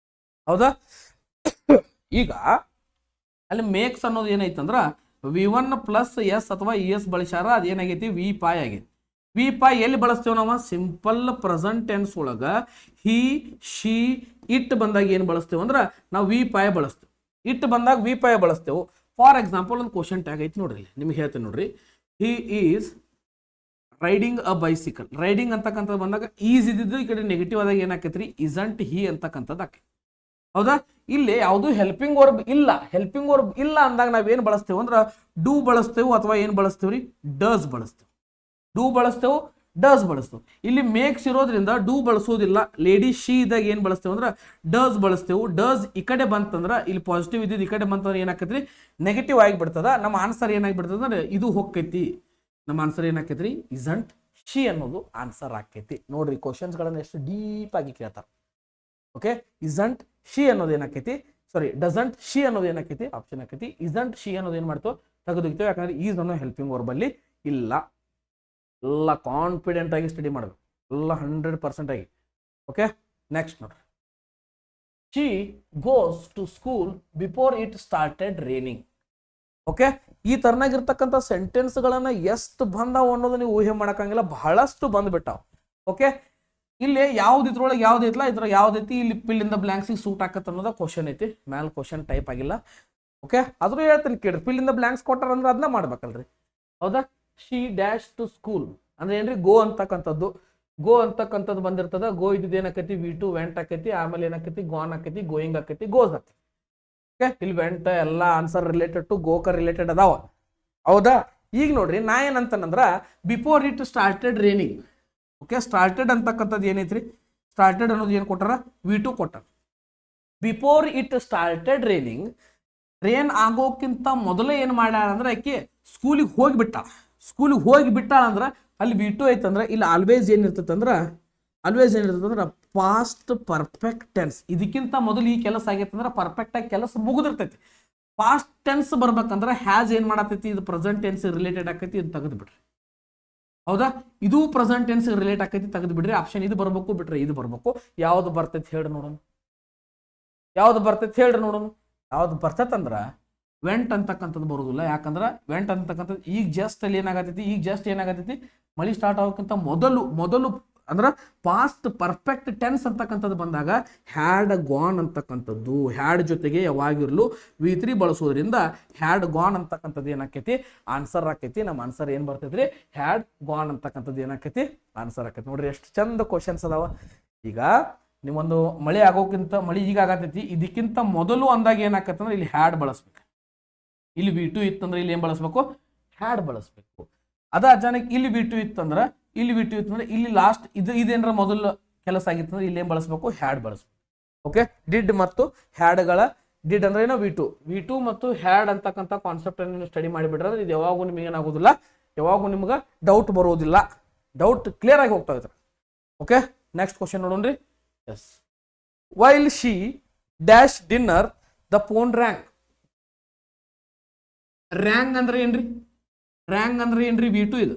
ಹೌದಾ, ಈಗ ಅಲ್ಲಿ ಮೇಕ್ಸ್ ಅನ್ನೋದು ಏನೈತಂದ್ರ V1 ಪ್ಲಸ್ ಎಸ್ ಅಥವಾ ES ಬಳಸ್ಯಾರ. ಅದೇನಾಗೈತಿ, ವಿ ಪಾಯ್ ಆಗೈತಿ. ವಿ ಪಾಯ್ ಎಲ್ಲಿ ಬಳಸ್ತೇವೆ ನಾವು, ಸಿಂಪಲ್ ಪ್ರೆಸೆಂಟ್ ಟೆನ್ಸ್ ಒಳಗ ಹಿ, ಶಿ, ಇಟ್ ಬಂದಾಗ ಏನು ಬಳಸ್ತೇವೆ ಅಂದ್ರೆ ನಾವು ವಿ ಪಾಯ್ ಬಳಸ್ತೇವೆ. ಇಟ್ ಬಂದಾಗ ವಿ ಪೈ ಬಳಸ್ತೇವೆ. ಫಾರ್ ಎಕ್ಸಾಂಪಲ್ ಒಂದು ಕ್ವಶನ್ ಟ್ಯಾಗ್ ಐತಿ ನೋಡ್ರಿ, ನಿಮ್ಗೆ ಹೇಳ್ತೀನಿ ನೋಡ್ರಿ. He is riding a bicycle. Riding ಅಂತಕ್ಕಂಥದ್ದು ಬಂದಾಗ ಈಸ್ ಇದ್ದಿದ್ದು ಈ ಕಡೆ ನೆಗೆಟಿವ್ ಆದಾಗ ಏನಾಕೈತ್ರಿ, ಇಸಂಟ್ ಹಿ ಅಂತಕ್ಕಂಥದ್ದು ಆಕೈತಿ. ಹೌದಾ? ಇಲ್ಲಿ ಯಾವುದು ಹೆಲ್ಪಿಂಗ್ ವರ್ಬ್ ಇಲ್ಲ. ಹೆಲ್ಪಿಂಗ್ ವರ್ಬ್ ಇಲ್ಲ ಅಂದಾಗ ನಾವೇನು ಬಳಸ್ತೇವೆ ಅಂದ್ರೆ ಡೂ ಬಳಸ್ತೇವೆ ಅಥವಾ ಏನು ಬಳಸ್ತೇವ್ರಿ, ಡಸ್ ಬಳಸ್ತೇವೆ. ಡೂ ಬಳಸ್ತೇವೆ, ಡಸ್ ಬಳಸ್ತೇವೆ. ಇಲ್ಲಿ ಮೇಕ್ಸ್ ಇರೋದ್ರಿಂದ ಡೂ ಬಳಸೋದಿಲ್ಲ. ಲೇಡಿ ಶಿ ಇದ್ದಾಗ ಏನು ಬಳಸ್ತೇವೆ ಅಂದ್ರೆ ಡಸ್ ಬಳಸ್ತೇವೆ. ಡಸ್ ಈ ಕಡೆ ಬಂತಂದ್ರೆ ಇಲ್ಲಿ ಪಾಸಿಟಿವ್ ಇದ್ದಿದ್ದು ಈ ಕಡೆ ಬಂತಂದ್ರೆ ಏನಾಕೈತ್ರಿ, ನೆಗೆಟಿವ್ ಆಗಿಬಿಡ್ತದ. ನಮ್ಮ ಆನ್ಸರ್ ಏನಾಗಿಬಿಡ್ತದ ಅಂದ್ರೆ ಇದು ಹೋಗ್ತೈತಿ. ನಮ್ಮ ಆನ್ಸರ್ ಏನಾಕೈತ್ರಿ, ಇಸಂಟ್ ಶಿ ಅನ್ನೋದು ಆನ್ಸರ್ ಆಕೈತಿ. ನೋಡ್ರಿ ಕ್ವಶನ್ಸ್ಗಳನ್ನ ಎಷ್ಟು ಡೀಪ್ ಆಗಿ ಕೇಳ್ತಾರೆ. ಓಕೆ, ಇಸಂಟ್ ಶಿ ಅನ್ನೋದು ಏನಾಕೈತಿ, ಸಾರಿ ಡಸಂಟ್ ಶಿ ಅನ್ನೋದು ಏನಾಕೈತಿ, ಆಪ್ಷನ್ ಆಕೈತಿ. ಇಸಂಟ್ ಶಿ ಅನ್ನೋದು ಏನು ಮಾಡ್ತು, ತೆಗೆದುಕ್ತೇವೆ. ಯಾಕಂದ್ರೆ ಈಸ್ ಅನ್ನೋ ಹೆಲ್ಪಿಂಗ್ ವರ್ಬ್ ಅಲ್ಲಿ ಇಲ್ಲ. ಎಲ್ಲ ಕಾನ್ಫಿಡೆಂಟ್ ಆಗಿ ಸ್ಟಡಿ ಮಾಡಬೇಕು, ಎಲ್ಲ 100% ಆಗಿ. ಓಕೆ, ನೆಕ್ಸ್ಟ್ ನೋಡ್ರಿ. She goes to school before it started raining. Okay, ಈ ತರನಾಗಿರ್ತಕ್ಕಂಥ ಸೆಂಟೆನ್ಸ್ಗಳನ್ನ ಎಷ್ಟು ಬಂದಾವ ಅನ್ನೋದು ನೀವು ಊಹೆ ಮಾಡೋಕ್ಕಾಗಿಲ್ಲ, ಬಹಳಷ್ಟು ಬಂದ್ಬಿಟ್ಟಾವ. ಓಕೆ, ಇಲ್ಲಿ ಯಾವ್ದು ಇದ್ರೊಳಗೆ ಯಾವ್ದು ಐತಲ್ಲ, ಇದ್ರ ಯಾವ್ದೈತಿ ಇಲ್ಲಿ ಫಿಲ್ ಇನ್ ದ ಬ್ಲಾಂಕ್ಸಿಗೆ ಸೂಟ್ ಆಕತ್ತ ಅನ್ನೋದ ಕ್ವಶನ್ ಐತಿ. ಮ್ಯಾಲ ಕ್ವಶನ್ ಟೈಪ್ ಆಗಿಲ್ಲ. ಓಕೆ, ಆದ್ರೂ ಹೇಳ್ತೀನಿ ಕೇಳ್ರಿ, ಫಿಲ್ ಇನ್ ದ ಬ್ಲಾಂಕ್ಸ್ ಕೊಟ್ಟಾರ ಅಂದ್ರೆ ಅದನ್ನ ಮಾಡ್ಬೇಕಲ್ರಿ. ಹೌದಾ? ಶಿ ಡ್ಯಾಶ್ ಟು ಸ್ಕೂಲ್ ಅಂದ್ರೆ ಏನ್ರಿ, ಗೋ ಅಂತಕ್ಕಂಥದ್ದು. ಗೋ ಅಂತಕ್ಕಂಥದ್ದು ಬಂದಿರ್ತದ. ಗೋ ಇದ್ದಿದ್ದು ಏನಾಕೈತಿ, ವಿ ಟು ವೆಂಟ್ ಆಕೈತಿ. ಆಮೇಲೆ ಏನಾಕೈತಿ, ಗಾನ್ ಆಕೈತಿ, ಗೋಯಿಂಗ್ ಆಕೈತಿ, ಗೋಸ್ ಆಕೈತಿ. ಓಕೆ, ಇಲ್ಲಿ ವೆಂಟ್ ಎಲ್ಲ ಆನ್ಸರ್ ರಿಲೇಟೆಡ್ ಟು ಗೋಕ ರಿಲೇಟೆಡ್ ಅದಾವ. ಹೌದಾ? ಈಗ ನೋಡ್ರಿ, ನಾ ಏನಂತಂದ್ರ before it started raining. Okay, started ಅಂತಕ್ಕಂಥದ್ದು ಏನೈತ್ರಿ, ಸ್ಟಾರ್ಟೆಡ್ ಅನ್ನೋದು ಏನು ಕೊಟ್ಟಾರ, ವಿ ಟು ಕೊಟ್ಟಾರ. Before it started raining, rain ಆಗೋಕ್ಕಿಂತ ಮೊದಲೇ ಏನು ಮಾಡ್ಯಾಳ ಅಂದ್ರೆ ಆಕೆ ಸ್ಕೂಲಿಗೆ ಹೋಗಿಬಿಟ್ಟ. ಸ್ಕೂಲಿಗೆ ಹೋಗಿಬಿಟ್ಟಾಳ ಅಂದ್ರೆ ಅಲ್ಲಿ ವಿ ಟು ಐತಂದ್ರೆ ಇಲ್ಲಿ ಆಲ್ವೇಸ್ ಏನಿರ್ತೈತೆ ಅಂದ್ರೆ, ಆಲ್ವೇಸ್ ಏನಿರ್ತದೆ ಅಂದ್ರೆ ಪಾಸ್ಟ್ ಪರ್ಫೆಕ್ಟ್ ಟೆನ್ಸ್. ಇದಕ್ಕಿಂತ ಮೊದಲು ಈ ಕೆಲಸ ಆಗೈತೆ ಅಂದ್ರೆ ಪರ್ಫೆಕ್ಟ್ ಆಗಿ ಕೆಲಸ ಮುಗಿದಿರ್ತೈತಿ. ಪಾಸ್ಟ್ ಟೆನ್ಸ್ ಬರ್ಬೇಕಂದ್ರೆ ಹ್ಯಾಸ್ ಏನು ಮಾಡತೈತಿ, ಇದು ಪ್ರೆಸೆಂಟ್ ಟೆನ್ಸ್ ರಿಲೇಟೆಡ್ ಆಕೈತಿ, ಇದು ತೆಗೆದು ಬಿಡ್ರಿ. ಹೌದಾ? ಇದು ಪ್ರೆಸೆಂಟ್ ಟೆನ್ಸ್ ರಿಲೇಟ್ ಆಕೈತಿ, ತೆಗೆದು ಬಿಡ್ರಿ. ಆಪ್ಷನ್ ಇದು ಬರ್ಬೇಕು, ಬಿಟ್ರೆ ಇದು ಬರ್ಬೇಕು. ಯಾವ್ದು ಬರ್ತೈತಿ ಹೇಳ್ರಿ ನೋಡೋಣ, ಯಾವ್ದು ಬರ್ತೈತಿ ಹೇಳ್ರಿ ನೋಡೋಣ. ಯಾವ್ದು ಬರ್ತೈತಂದ್ರ ವೆಂಟ್ ಅಂತಕ್ಕಂಥದ್ದು ಬರೋದಿಲ್ಲ. ಯಾಕಂದ್ರೆ ವೆಂಟ್ ಅಂತಕ್ಕಂಥದ್ದು ಈಗ ಜಸ್ಟ್ ಅಲ್ಲಿ ಏನಾಗತೈತಿ, ಈಗ ಜಸ್ಟ್ ಏನಾಗತೈತಿ, ಮಳಿ ಸ್ಟಾರ್ಟ್ ಆಗೋಕ್ಕಿಂತ ಮೊದಲು ಅಂದ್ರೆ ಪಾಸ್ಟ್ ಪರ್ಫೆಕ್ಟ್ ಟೆನ್ಸ್ ಅಂತಕ್ಕಂಥದ್ದು ಬಂದಾಗ ಹ್ಯಾಡ್ ಗಾನ್ ಅಂತಕ್ಕಂಥದ್ದು, ಹ್ಯಾಡ್ ಜೊತೆಗೆ ಯಾವಾಗಿರ್ಲು ವಿ3 ಬಳಸೋದ್ರಿಂದ ಹ್ಯಾಡ್ ಗಾನ್ ಅಂತಕ್ಕಂಥದ್ದು ಏನಾಕೈತಿ, ಆನ್ಸರ್ ಆಕೈತಿ. ನಮ್ಮ ಆನ್ಸರ್ ಏನ್ ಬರ್ತೈತ್ರಿ, ಹ್ಯಾಡ್ ಗಾನ್ ಅಂತಕ್ಕಂಥದ್ದು ಏನಾಕೈತಿ, ಆನ್ಸರ್ ಆಕೈತಿ. ನೋಡ್ರಿ ಎಷ್ಟು ಚಂದ ಕ್ವಶನ್ಸ್ ಅದಾವ. ಈಗ ನೀವೊಂದು ಮಳೆ ಆಗೋಕ್ಕಿಂತ, ಮಳಿ ಈಗ ಆಗತೈತಿ, ಇದಕ್ಕಿಂತ ಮೊದಲು ಅಂದಾಗ ಏನಾಕೈತಿ ಅಂದ್ರೆ ಇಲ್ಲಿ ಹ್ಯಾಡ್ ಬಳಸ್ಬೇಕು. ಇಲ್ಲಿ ವಿ2 ಇತ್ತಂದ್ರೆ ಇಲ್ಲಿ ಏನ್ ಬಳಸ್ಬೇಕು, ಹ್ಯಾಡ್ ಬಳಸ್ಬೇಕು. ಅದ ಅಚಾನಕ್ ಇಲ್ಲಿ ವಿ2 ಇತ್ತಂದ್ರೆ, ಇಲ್ಲಿ ವಿ2 ಇತ್ತಂದ್ರೆ ಇಲ್ಲಿ ಲಾಸ್ಟ್ ಇದೇನಾರ ಮೊದಲು ಕೆಲಸ ಆಗಿತ್ತಂದ್ರೆ ಇಲ್ಲಿ ಏನ್ ಬಳಸ್ಬೇಕು, ಹ್ಯಾಡ್ ಬಳಸ್ಬೇಕು. ಓಕೆ, ಡಿಡ್ ಮತ್ತು ಹ್ಯಾಡ್ಗಳ, ಡಿಡ್ ಅಂದ್ರೆ ಏನೋ ವಿ2 ಮತ್ತು ಹ್ಯಾಡ್ ಅಂತಕ್ಕಂಥ ಕಾನ್ಸೆಪ್ಟ್ ಅನ್ನು ಸ್ಟಡಿ ಮಾಡಿಬಿಟ್ರೆ ಇದು ಯಾವಾಗೂ ನಿಮ್ಗೆ ಏನಾಗೋದಿಲ್ಲ, ಯಾವಾಗೂ ನಿಮ್ಗೆ ಡೌಟ್ ಬರೋದಿಲ್ಲ. ಡೌಟ್ ಕ್ಲಿಯರ್ ಆಗಿ ಹೋಗ್ತಾ ಇದ್ರೆ. ಓಕೆ, ನೆಕ್ಸ್ಟ್ ಕ್ವಶನ್ ನೋಡೋಣ್ರಿ. Yes, while she dash dinner the phone rang. Rang ಅಂದ್ರೆ ಏನ್ರಿ, ರ್ಯಾಂಗ್ ಅಂದ್ರೆ ಏನ್ರಿ, ವಿ2 ಇದು.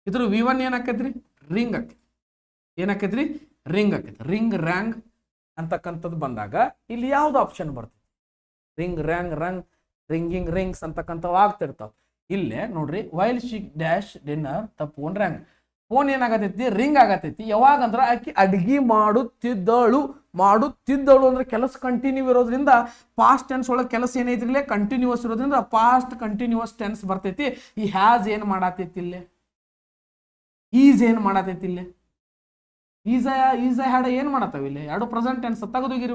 ಇದ್ರ ವಿ1 ಏನಾಕೈತ್ರಿ, ರಿಂಗ್ ಆಕೈತಿ. ಏನಾಕೈತ್ರಿ, ರಿಂಗ್ ಆಕೈತಿ. ರಿಂಗ್ ರ್ಯಾಂಗ್ ಅಂತಕ್ಕಂಥದ್ದು ಬಂದಾಗ ಇಲ್ಲಿ ಯಾವ್ದು ಆಪ್ಷನ್ ಬರ್ತದೆ, ರಿಂಗ್ ರ್ಯಾಂಗ್ ರಂಗ್ ರಿಂಗಿಂಗ್ ರಿಂಗ್ಸ್ ಅಂತಕ್ಕಂಥವು ಆಗ್ತಿರ್ತಾವ. ಇಲ್ಲೇ ನೋಡ್ರಿ, while she dash dinner the phone rang. Phone ಏನಾಗತೈತಿ, ರಿಂಗ್ ಆಗತೈತಿ. ಯಾವಾಗ ಅಂದ್ರೆ ಆಕಿ ಅಡ್ಗಿ ಮಾಡುತ್ತಿದ್ದಳು ಅಂದ್ರೆ ಕೆಲಸ ಕಂಟಿನ್ಯೂ ಇರೋದ್ರಿಂದ ಪಾಸ್ಟ್ ಟೆನ್ಸ್ ಒಳಗೆ ಕೆಲಸ ಏನೈತಿ, ಕಂಟಿನ್ಯೂಸ್ ಇರೋದ್ರಿಂದ ಪಾಸ್ಟ್ ಕಂಟಿನ್ಯೂಸ್ ಟೆನ್ಸ್ ಬರ್ತೈತಿ. ಈ ಹ್ಯಾಸ್ ಏನ್ ಮಾಡತೈತಿ, ಇಲ್ಲೇ ಈಸ್ ಏನ್ ಮಾಡತೈತಿ, ಇಲ್ಲೇ ಈಸ ಹ್ಯಾಡ ಏನ್ ಮಾಡತ್ತಾವ, ಇಲ್ಲಿ ಎರಡು ಪ್ರೆಸೆಂಟ್ ಟೆನ್ಸ್ ತೆಗೆದೋಗಿರಿ.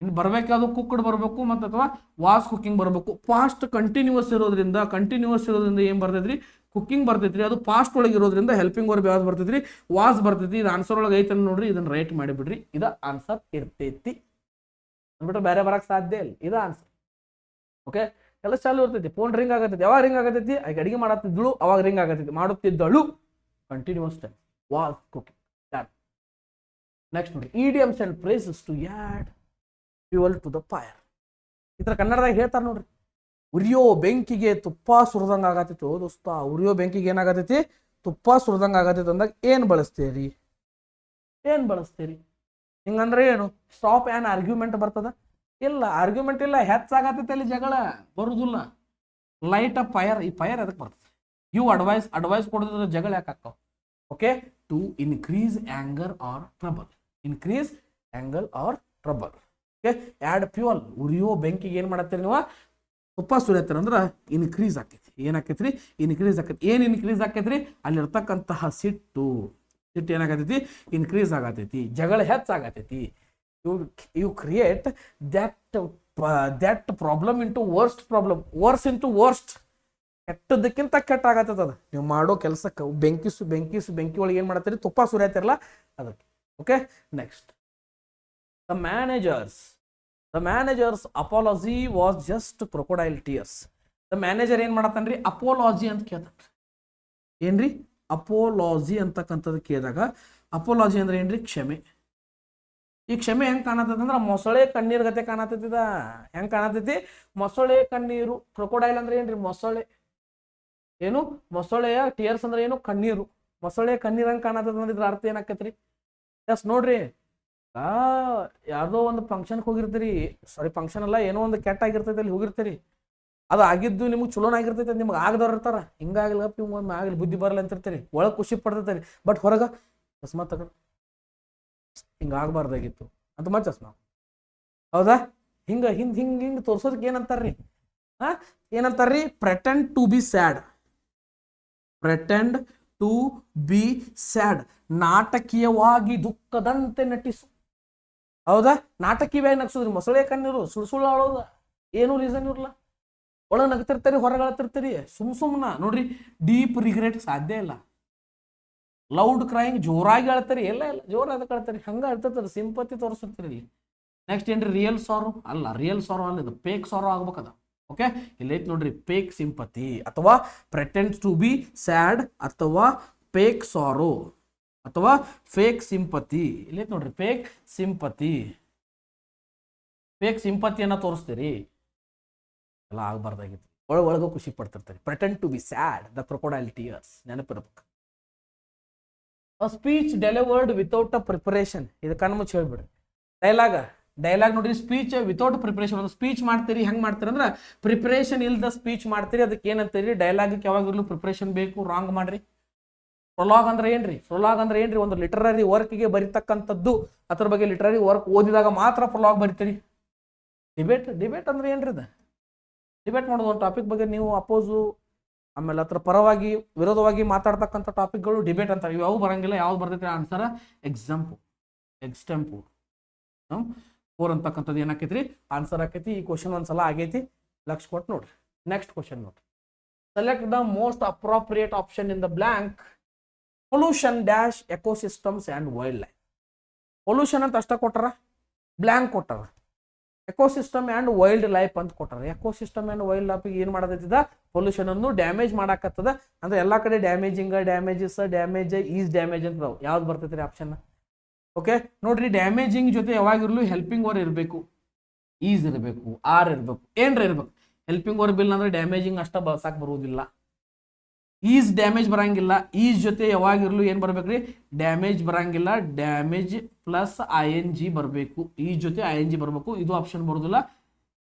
ಇನ್ನು ಬರ್ಬೇಕು ಯಾವುದು, ಕುಕ್ಡ್ ಬರಬೇಕು ಮತ್ತು ಅಥವಾ ವಾಸ್ ಕುಕಿಂಗ್ ಬರಬೇಕು. ಪಾಸ್ಟ್ ಕಂಟಿನ್ಯೂಸ್ ಇರೋದ್ರಿಂದ ಏನ್ ಬರ್ತೈತ್ರಿ, ಕುಕಿಂಗ್ ಬರ್ತೈತ್ರಿ. ಅದು ಪಾಸ್ಟ್ ಒಳಗೆ ಇರೋದ್ರಿಂದ ಹೆಲ್ಪಿಂಗ್ ವರ್ಬ್ ಯಾವ್ದು ಬರ್ತೈತ್ರಿ, ವಾಸ್ ಬರ್ತೈತಿ. ಇದು ಆನ್ಸರ್ ಒಳಗೆ ಐತೆ ನೋಡ್ರಿ, ಇದನ್ನ ರೈಟ್ ಮಾಡಿಬಿಡ್ರಿ. ಇದ ಆನ್ಸರ್ ಇರ್ತೈತಿ, ಅಂದ್ಬಿಟ್ರೆ ಬೇರೆ ಬರಕ್ ಸಾಧ್ಯ ಇಲ್ಲ. ಇದ ಆನ್ಸರ್. ಓಕೆ, ಕೆಲಸ ಚಾಲು ಇರ್ತೈತಿ, ಫೋನ್ ರಿಂಗ್ ಆಗತೈತಿ. ಯಾವಾಗ ರಿಂಗ್ ಆಗತೈತಿ, ಆಕೆ ಅಡಿಗೆ ಮಾಡತ್ತಿದ್ಳು ಅವಾಗ ರಿಂಗ್ ಆಗತೈತಿ, ಮಾಡುತ್ತಿದ್ದಳು continuous time, was cooking. Next ನೋಡಿ, idioms and phrases to add fuel to the fire. ಇತರ ಕನ್ನಡದಾಗ ಹೇಳ್ತಾರೆ ನೋಡ್ರಿ, ಉರಿಯೋ ಬೆಂಕಿಗೆ ತುಪ್ಪ ಸುರಿದಂಗ ಆಗತೈತಿ. ಓ ದೋಸ್ತ, ಉರಿಯೋ ಬೆಂಕಿಗೆ ಏನಾಗತೈತಿ, ತುಪ್ಪ ಸುರಿದಂಗ ಆಗತೈತಿ ಅಂದಾಗ ಏನ್ ಬಳಸ್ತೀರಿ, ಹಿಂಗಂದ್ರೆ ಏನು, ಸ್ಟಾಪ್ ಆನ್ ಆರ್ಗ್ಯುಮೆಂಟ್ ಬರ್ತದ? ಇಲ್ಲ, ಆರ್ಗ್ಯುಮೆಂಟ್ ಇಲ್ಲ, ಹೆಚ್ಚಾಗತೈತಿ ಅಲ್ಲಿ ಜಗಳ ಬರುದಿಲ್ಲ. ಲೈಟ್ ಅಪ್ ಫೈರ್, ಈ ಫೈರ್ ಅದಕ್ಕೆ ಬರ್ತದೆ. ಇವು ಅಡ್ವೈಸ್ ಕೊಡೋದ್ರ ಜಗಳ ಯಾಕೆ ಆಗ್ತಾವ? Okay, to increase anger or trouble. Okay, add fuel, ಉರಿಯೋ ಬೆಂಕಿಗೆ ಏನು ಮಾಡತ್ತೀರಿ ನೀವು, ತುಪ್ಪ ಸುರಿಯತ್ತೀರ ಅಂದ್ರೆ ಇನ್ಕ್ರೀಸ್ ಆಕೈತಿ. ಏನಾಕೈತ್ರಿ, ಇನ್ಕ್ರೀಸ್ ಆಕೈತಿ. ಏನು ಇನ್ಕ್ರೀಸ್ ಆಕೈತ್ರಿ, ಅಲ್ಲಿರ್ತಕ್ಕಂತಹ ಸಿಟ್ಟು ಏನಾಗತೈತಿ, ಇನ್ಕ್ರೀಸ್ ಆಗತೈತಿ. ಜಗಳ ಹೆಚ್ಚಾಗತೈತಿ. You create that problem into worst problem, worse into worst. ಕೆಟ್ಟದಕ್ಕಿಂತ ಕೆಟ್ಟ ಆಗತ್ತದ ಅದು. ನೀವು ಮಾಡೋ ಕೆಲಸಕ್ಕೆ ಬೆಂಕಿ ಒಳಗೆ ಏನು ಮಾಡ್ತೀರಿ, ತುಪ್ಪ ಸುರಿಯತ್ತಿರಲ್ಲ ಅದಕ್ಕೆ. Okay, next the managers apology was just crocodile tears. The manager ಏನು ಮಾಡತ್ತಾನ್ರಿ, ಅಪೋಲಾಜಿ ಅಂತ ಕೇಳ್ತಾನೆ. ಏನ್ರಿ, ಅಪೋಲಾಜಿ ಅಂತಕ್ಕಂಥದ್ದು ಕೇಳಿದಾಗ, ಅಪೋಲಾಜಿ ಅಂದ್ರೆ ಏನ್ರಿ, ಕ್ಷಮೆ. ಈ ಕ್ಷಮೆ ಹೆಂಗೆ ಕಾಣತೈತಿ ಅಂದ್ರೆ ಮೊಸಳೆ ಕಣ್ಣೀರ್ ಗತೆ ಕಾಣತೈತಿದ. ಹೆಂಗೆ ಕಾಣತೈತಿ, ಮೊಸಳೆ ಕಣ್ಣೀರು. ಕ್ರೊಕೊಡೈಲ್ ಅಂದ್ರೆ ಏನ್ರಿ, ಮೊಸಳೆ. ಏನು, ಮೊಸಳೆಯ ಟಿಯರ್ಸ್ ಅಂದ್ರೆ ಏನು, ಕಣ್ಣೀರು. ಮೊಸಳೆ ಕಣ್ಣೀರ್ ಹಂಗೆ ಕಾಣತೈತಿ ಅಂದ್ರೆ ಇದ್ರ ಅರ್ಥ ಏನಾಕೈತ್ರಿ. ಎಸ್ ನೋಡ್ರಿ, ಯಾರ್ದೋ ಒಂದು ಫಂಕ್ಷನ್ಗೆ ಹೋಗಿರ್ತೀರಿ, ಸಾರಿ ಫಂಕ್ಷನ್ ಅಲ್ಲ, ಏನೋ ಒಂದು ಕೆಟ್ಟ ಆಗಿರ್ತೈತಿ, ಅಲ್ಲಿ ಹೋಗಿರ್ತೀರಿ. ಅದು ಆಗಿದ್ದು ನಿಮ್ಗೆ ಚಲೋನಾಗಿರ್ತೈತಿ, ನಿಮ್ಗೆ ಆಗದವ್ರು ಇರ್ತಾರ, ಹಿಂಗಾಗ್ಲಪ್ಪ ನಿಮ್ಗೆ ಆಗಲಿ, ಬುದ್ಧಿ ಬರಲ್ಲ ಅಂತಿರ್ತೀರಿ, ಒಳಗೆ ಖುಷಿ ಪಡ್ತೈತಿ. ಬಟ್ ಹೊರಗೆ ಚಸ್ಮಾ ತಗೊಂಡು ಹಿಂಗಾಗಬಾರ್ದಾಗಿತ್ತು ಅಂತ ಮತ್ತೆ ಚಸ್ಮಾ. ಹೌದಾ, ಹಿಂಗೆ ತೋರ್ಸೋದಕ್ಕೆ ಏನಂತಾರ್ರಿ, ಏನಂತಾರ್ರಿ, pretend to be sad. Pretend to be sad, ನಾಟಕೀಯವಾಗಿ ದುಃಖದಂತೆ ನಟಿಸು. ಹೌದಾ, ನಾಟಕೀಯವಾಗಿ ನಗಿಸೋದ್ರಿ. ಮೊಸಳೆ ಕಣ್ಣೀರು, ಸುಳ್ಳು ಆಳೋದ, ಏನೂ ರೀಸನ್ ಇರಲ್ಲ. ಒಳಗೆ ನಗ್ತಿರ್ತೀರಿ, ಹೊರಗೆ ಅಳ್ತಿರ್ತೀರಿ, ಸುಮ್ನ ನೋಡ್ರಿ. ಡೀಪ್ ರಿಗ್ರೆಟ್ ಸಾಧ್ಯ ಇಲ್ಲ. ಲೌಡ್ ಕ್ರೈಯಿಂಗ್, ಜೋರಾಗಿ ಅಳ್ತಾರಿ, ಎಲ್ಲ ಜೋರಾಗಿ ಅಳ್ತಾರಿ, ಹಂಗೆ ಅಳ್ತಿರ್ತಾರೆ, ಸಿಂಪತಿ ತೋರಿಸ್ತಿರ್ತೀರಿ ಇಲ್ಲಿ. ನೆಕ್ಸ್ಟ್ ಏನ್ರಿ, ರಿಯಲ್ ಸಾರೋ ಅಲ್ಲ, ರಿಯಲ್ ಸಾರೋ ಅಲ್ಲ, ಇದು ಫೇಕ್ ಸಾರೋ ಆಗ್ಬೇಕದ. ಓಕೆ, ಇಲ್ಲೈತ್ ನೋಡ್ರಿ, ಫೇಕ್ ಸಿಂಪತಿ ಅಥವಾ ಪ್ರೆಟೆಂಡ್ ಟು ಬಿ ಸ್ಯಾಡ್ ಅಥವಾ ಫೇಕ್ ಸಾರೋ ಅಥವಾ ಫೇಕ್ ಸಿಂಪತಿ. ಇಲ್ಲೈತ್ ನೋಡ್ರಿ, ಫೇಕ್ ಸಿಂಪತಿಯನ್ನ ತೋರಿಸ್ತೀರಿ, ಎಲ್ಲ ಆಗ್ಬಾರ್ದಾಗಿತ್ತು. ಒಳಗೆ ಖುಷಿ ಪಡ್ತಿರ್ತಾರೆ. Pretend to be sad, the crocodile tears, ನೆನಪಿರ್ಬೇಕು. Speech delivered without a preparation, ಇದು ಕಣ್ಮುಚ್ಚಿ ಹೇಳ್ಬಿಡ್ರಿ. ಡೈಲಾಗ್ ನೋಡ್ರಿ, ಸ್ಪೀಚ್ ವಿತೌಟ್ ಪ್ರಿಪರೇಷನ್. ಒಂದು ಸ್ಪೀಚ್ ಮಾಡ್ತೀರಿ, ಹೆಂಗೆ ಮಾಡ್ತೀರಿ ಅಂದ್ರೆ ಪ್ರಿಪರೇಷನ್ ಇಲ್ದ ಸ್ಪೀಚ್ ಮಾಡ್ತೀರಿ, ಅದಕ್ಕೆ ಏನಂತೀರಿ, ಡೈಲಾಗಿಗೆ ಯಾವಾಗಿರ್ಲು ಪ್ರಿಪರೇಷನ್ ಬೇಕು. ರಾಂಗ್ ಮಾಡ್ರಿ. ಪ್ರೊಲಾಗ್ ಅಂದ್ರೆ ಏನ್ರಿ, ಒಂದು ಲಿಟರರಿ ವರ್ಕ್ಗೆ ಬರಿತಕ್ಕಂಥದ್ದು, ಅದ್ರ ಬಗ್ಗೆ ಲಿಟರರಿ ವರ್ಕ್ ಓದಿದಾಗ ಮಾತ್ರ ಪ್ರೊಲಾಗ್ ಬರಿತೀರಿ. ಡಿಬೇಟ್ ಅಂದ್ರೆ ಏನ್ರಿ, ಇದು ಡಿಬೇಟ್ ಮಾಡೋದು. ಒಂದು ಟಾಪಿಕ್ ಬಗ್ಗೆ ನೀವು ಅಪೋಸು, ಆಮೇಲೆ ಅದ್ರ ಪರವಾಗಿ ವಿರೋಧವಾಗಿ ಮಾತಾಡ್ತಕ್ಕಂಥ ಟಾಪಿಕ್ಗಳು ಡಿಬೇಟ್ ಅಂತಾರೆ. ಇವು ಯಾವ ಬರಂಗಿಲ್ಲ. ಯಾವ್ದು ಬರ್ತೈತಿ ಆನ್ಸರ್, ಎಕ್ಸ್ಟೆಂಪು 4 ಅಂತಕ್ಕಂಥದ್ದು ಏನಾಕೈತ್ರಿ, ಆನ್ಸರ್ ಆಕೈತಿ. ಈ ಕ್ವಶನ್ ಒಂದ್ಸಲ ಆಗೈತಿ, ಲಕ್ಷ ಕೊಟ್ಟು ನೋಡ್ರಿ. ನೆಕ್ಸ್ಟ್ ಕ್ವಶನ್ ನೋಡ್ರಿ, select the most appropriate option in the blank. Pollution dash ecosystems and wildlife. Pollution ಅಂತ ಅಷ್ಟ ಕೊಟ್ಟಾರ, ಬ್ಲಾಂಕ್ ಕೊಟ್ಟಾರ, ಎಕೋಸಿಸ್ಟಮ್ ಆ್ಯಂಡ್ ವೈಲ್ಡ್ ಲೈಫ್ ಅಂತ ಕೊಟ್ಟಾರ. ಎಕೋಸಿಸ್ಟಮ್ ಆ್ಯಂಡ್ ವೈಲ್ಡ್ ಲೈಫ್ ಏನು ಮಾಡತೈತಿದ, ಪೊಲ್ಯೂಷನ್ ಅನ್ನು ಡ್ಯಾಮೇಜ್ ಮಾಡಾಕತ್ತದ. ಅಂದ್ರೆ ಎಲ್ಲ ಕಡೆ ಡ್ಯಾಮೇಜ್ ಈಸ್ ಡ್ಯಾಮೇಜ್ ಅಂತ ಯಾವ್ದು ಬರ್ತೈತ್ರಿ ಆಪ್ಷನ್. ಓಕೆ ನೋಡ್ರಿ, ಡ್ಯಾಮೇಜಿಂಗ್ ಜೊತೆ ಯಾವಾಗಿರ್ಲು ಹೆಲ್ಪಿಂಗ್ ವರ್ ಇರಬೇಕು, ಈಸ್ ಇರಬೇಕು, ಆರ್ ಇರಬೇಕು, ಏನ್ರ ಇರ್ಬೇಕು. ಹೆಲ್ಪಿಂಗ್ ವರ್ ಬಿಲ್ ಅಂದ್ರೆ ಡ್ಯಾಮೇಜಿಂಗ್ ಅಷ್ಟ ಬಳಸಾಕ್ ಬರುವುದಿಲ್ಲ. ಈಸ್ ಡ್ಯಾಮೇಜ್ ಬರಂಗಿಲ್ಲ. ಈಸ್ ಜೊತೆ ಯಾವಾಗಿರ್ಲು ಏನ್ ಬರ್ಬೇಕ್ರಿ, ಡ್ಯಾಮೇಜ್ ಬರಂಗಿಲ್ಲ. ಡ್ಯಾಮೇಜ್ ಪ್ಲಸ್ ING ಬರಬೇಕು. ಈ ಜೊತೆ ING ಬರಬೇಕು. ಇದು ಆಪ್ಷನ್ ಬರೋದಿಲ್ಲ,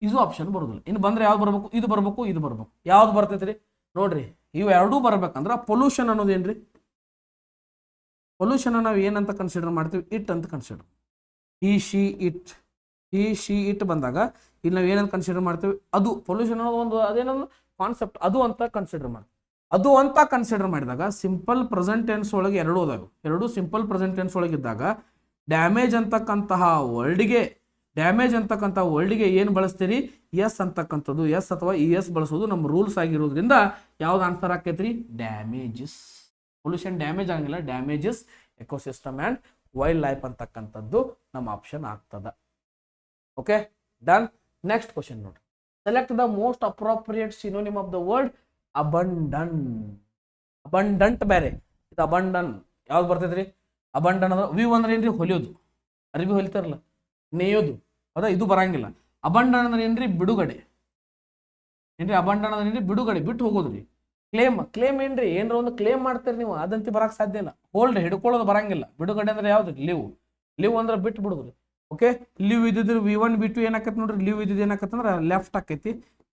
ಇದು ಆಪ್ಷನ್ ಬರೋದಿಲ್ಲ. ಇನ್ನು ಬಂದ್ರೆ ಯಾವ್ದು ಬರ್ಬೇಕು, ಇದು ಬರ್ಬೇಕು, ಇದು ಬರ್ಬೇಕು. ಯಾವ್ದು ಬರ್ತೈತ್ರಿ ನೋಡ್ರಿ, ಇವು ಎರಡೂ ಬರ್ಬೇಕಂದ್ರ ಪೊಲ್ಯೂಷನ್ ಅನ್ನೋದೇನ್ರಿ, ಪೊಲ್ಯೂಷನ್ ನಾವು ಏನಂತ ಕನ್ಸಿಡರ್ ಮಾಡ್ತೀವಿ, ಇಟ್ ಅಂತ ಕನ್ಸಿಡರ್. ಹಿ ಶಿ ಇಟ್ ಬಂದಾಗ ಇಲ್ಲಿ ನಾವು ಏನಂತ ಕನ್ಸಿಡರ್ ಮಾಡ್ತೀವಿ, ಅದು. ಪೊಲ್ಯೂಷನ್ ಅನ್ನೋದು ಒಂದು ಅದೇನೊಂದು ಕಾನ್ಸೆಪ್ಟ್, ಅದು ಅಂತ ಕನ್ಸಿಡರ್ ಮಾಡ್ತೀವಿ. ಅದು ಅಂತ ಕನ್ಸಿಡರ್ ಮಾಡಿದಾಗ ಸಿಂಪಲ್ ಪ್ರೆಸೆಂಟ್ ಟೆನ್ಸ್ ಒಳಗೆ ಎರಡು ಸಿಂಪಲ್ ಪ್ರೆಸೆಂಟ್ ಟೆನ್ಸ್ ಒಳಗಿದ್ದಾಗ ಡ್ಯಾಮೇಜ್ ಅಂತಕ್ಕಂತಹ ವರ್ಲ್ಡ್ಗೆ ಏನು ಬಳಸ್ತೀರಿ, ಎಸ್ ಅಂತಕ್ಕಂಥದ್ದು. ಎಸ್ ಅಥವಾ ES ಬಳಸೋದು ನಮ್ಮ ರೂಲ್ಸ್ ಆಗಿರೋದ್ರಿಂದ ಯಾವ್ದು ಆನ್ಸರ್ ಆಕೈತ್ರಿ, ಡ್ಯಾಮೇಜಸ್. ಪೊಲ್ಯೂಷನ್ ಡ್ಯಾಮೇಜ್ ಆಗಿಲ್ಲ, damages ecosystem and wild life ಅಂತಕ್ಕಂಥದ್ದು ನಮ್ಮ ಆಪ್ಷನ್ ಆಗ್ತದ. Okay done. ನೆಕ್ಸ್ಟ್ ಕ್ವಶನ್ ನೋಡ್ರಿ, select the most appropriate synonym of the word abundant. ಬೇರೆ ಇದು ಅಬಂಡನ್ ಯಾವ್ದು ಬರ್ತೈತ್ರಿ, ಅಬಂಡನ್ ಅಂದ್ರೆ ವ್ಯೂ ಅಂದ್ರೆ ಏನ್ರಿ, ಹೊಲಿಯೋದು, ಅರಿವಿ ಹೊಲಿತಾರಲ್ಲ, ನೇಯೋದು, ಹೌದಾ, ಇದು ಬರಂಗಿಲ್ಲ. ಅಬಂಡನ್ ಅಂದ್ರೆ ಏನ್ರಿ, ಬಿಡುಗಡೆ. ಅಬಂಡನ್ ಅಂದ್ರೆ ಏನ್ರಿ, ಬಿಡುಗಡೆ, ಬಿಟ್ಟು ಹೋಗೋದ್ರಿ. ಕ್ಲೇಮ್ ಏನ್ರಿ, ಏನ್ರ ಒಂದು ಕ್ಲೇಮ್ ಮಾಡ್ತೀರಿ ನೀವು, ಅದಂತಿ ಬರಕ್ ಸಾಧ್ಯ ಇಲ್ಲ. ಹೋಲ್ಡ್ ಹಿಡ್ಕೊಳ್ಳೋದು ಬರಂಗಿಲ್ಲ. ಬಿಡುಗಡೆ ಅಂದ್ರೆ ಯಾವ್ದು, ಲಿವ್ ಅಂದ್ರೆ ಬಿಟ್ಟು ಬಿಡುದ್ರಿ. ಓಕೆ, ಲಿವ್ ಇದ್ದಿದ್ರೆ V1 V2 ಏನಾಕೈತಿ ನೋಡ್ರಿ, ಲಿವ್ ಇದ್ದಿದ್ದು ಏನಾಕೈತಿ ಅಂದ್ರೆ ಲೆಫ್ಟ್ ಆಕೈತಿ.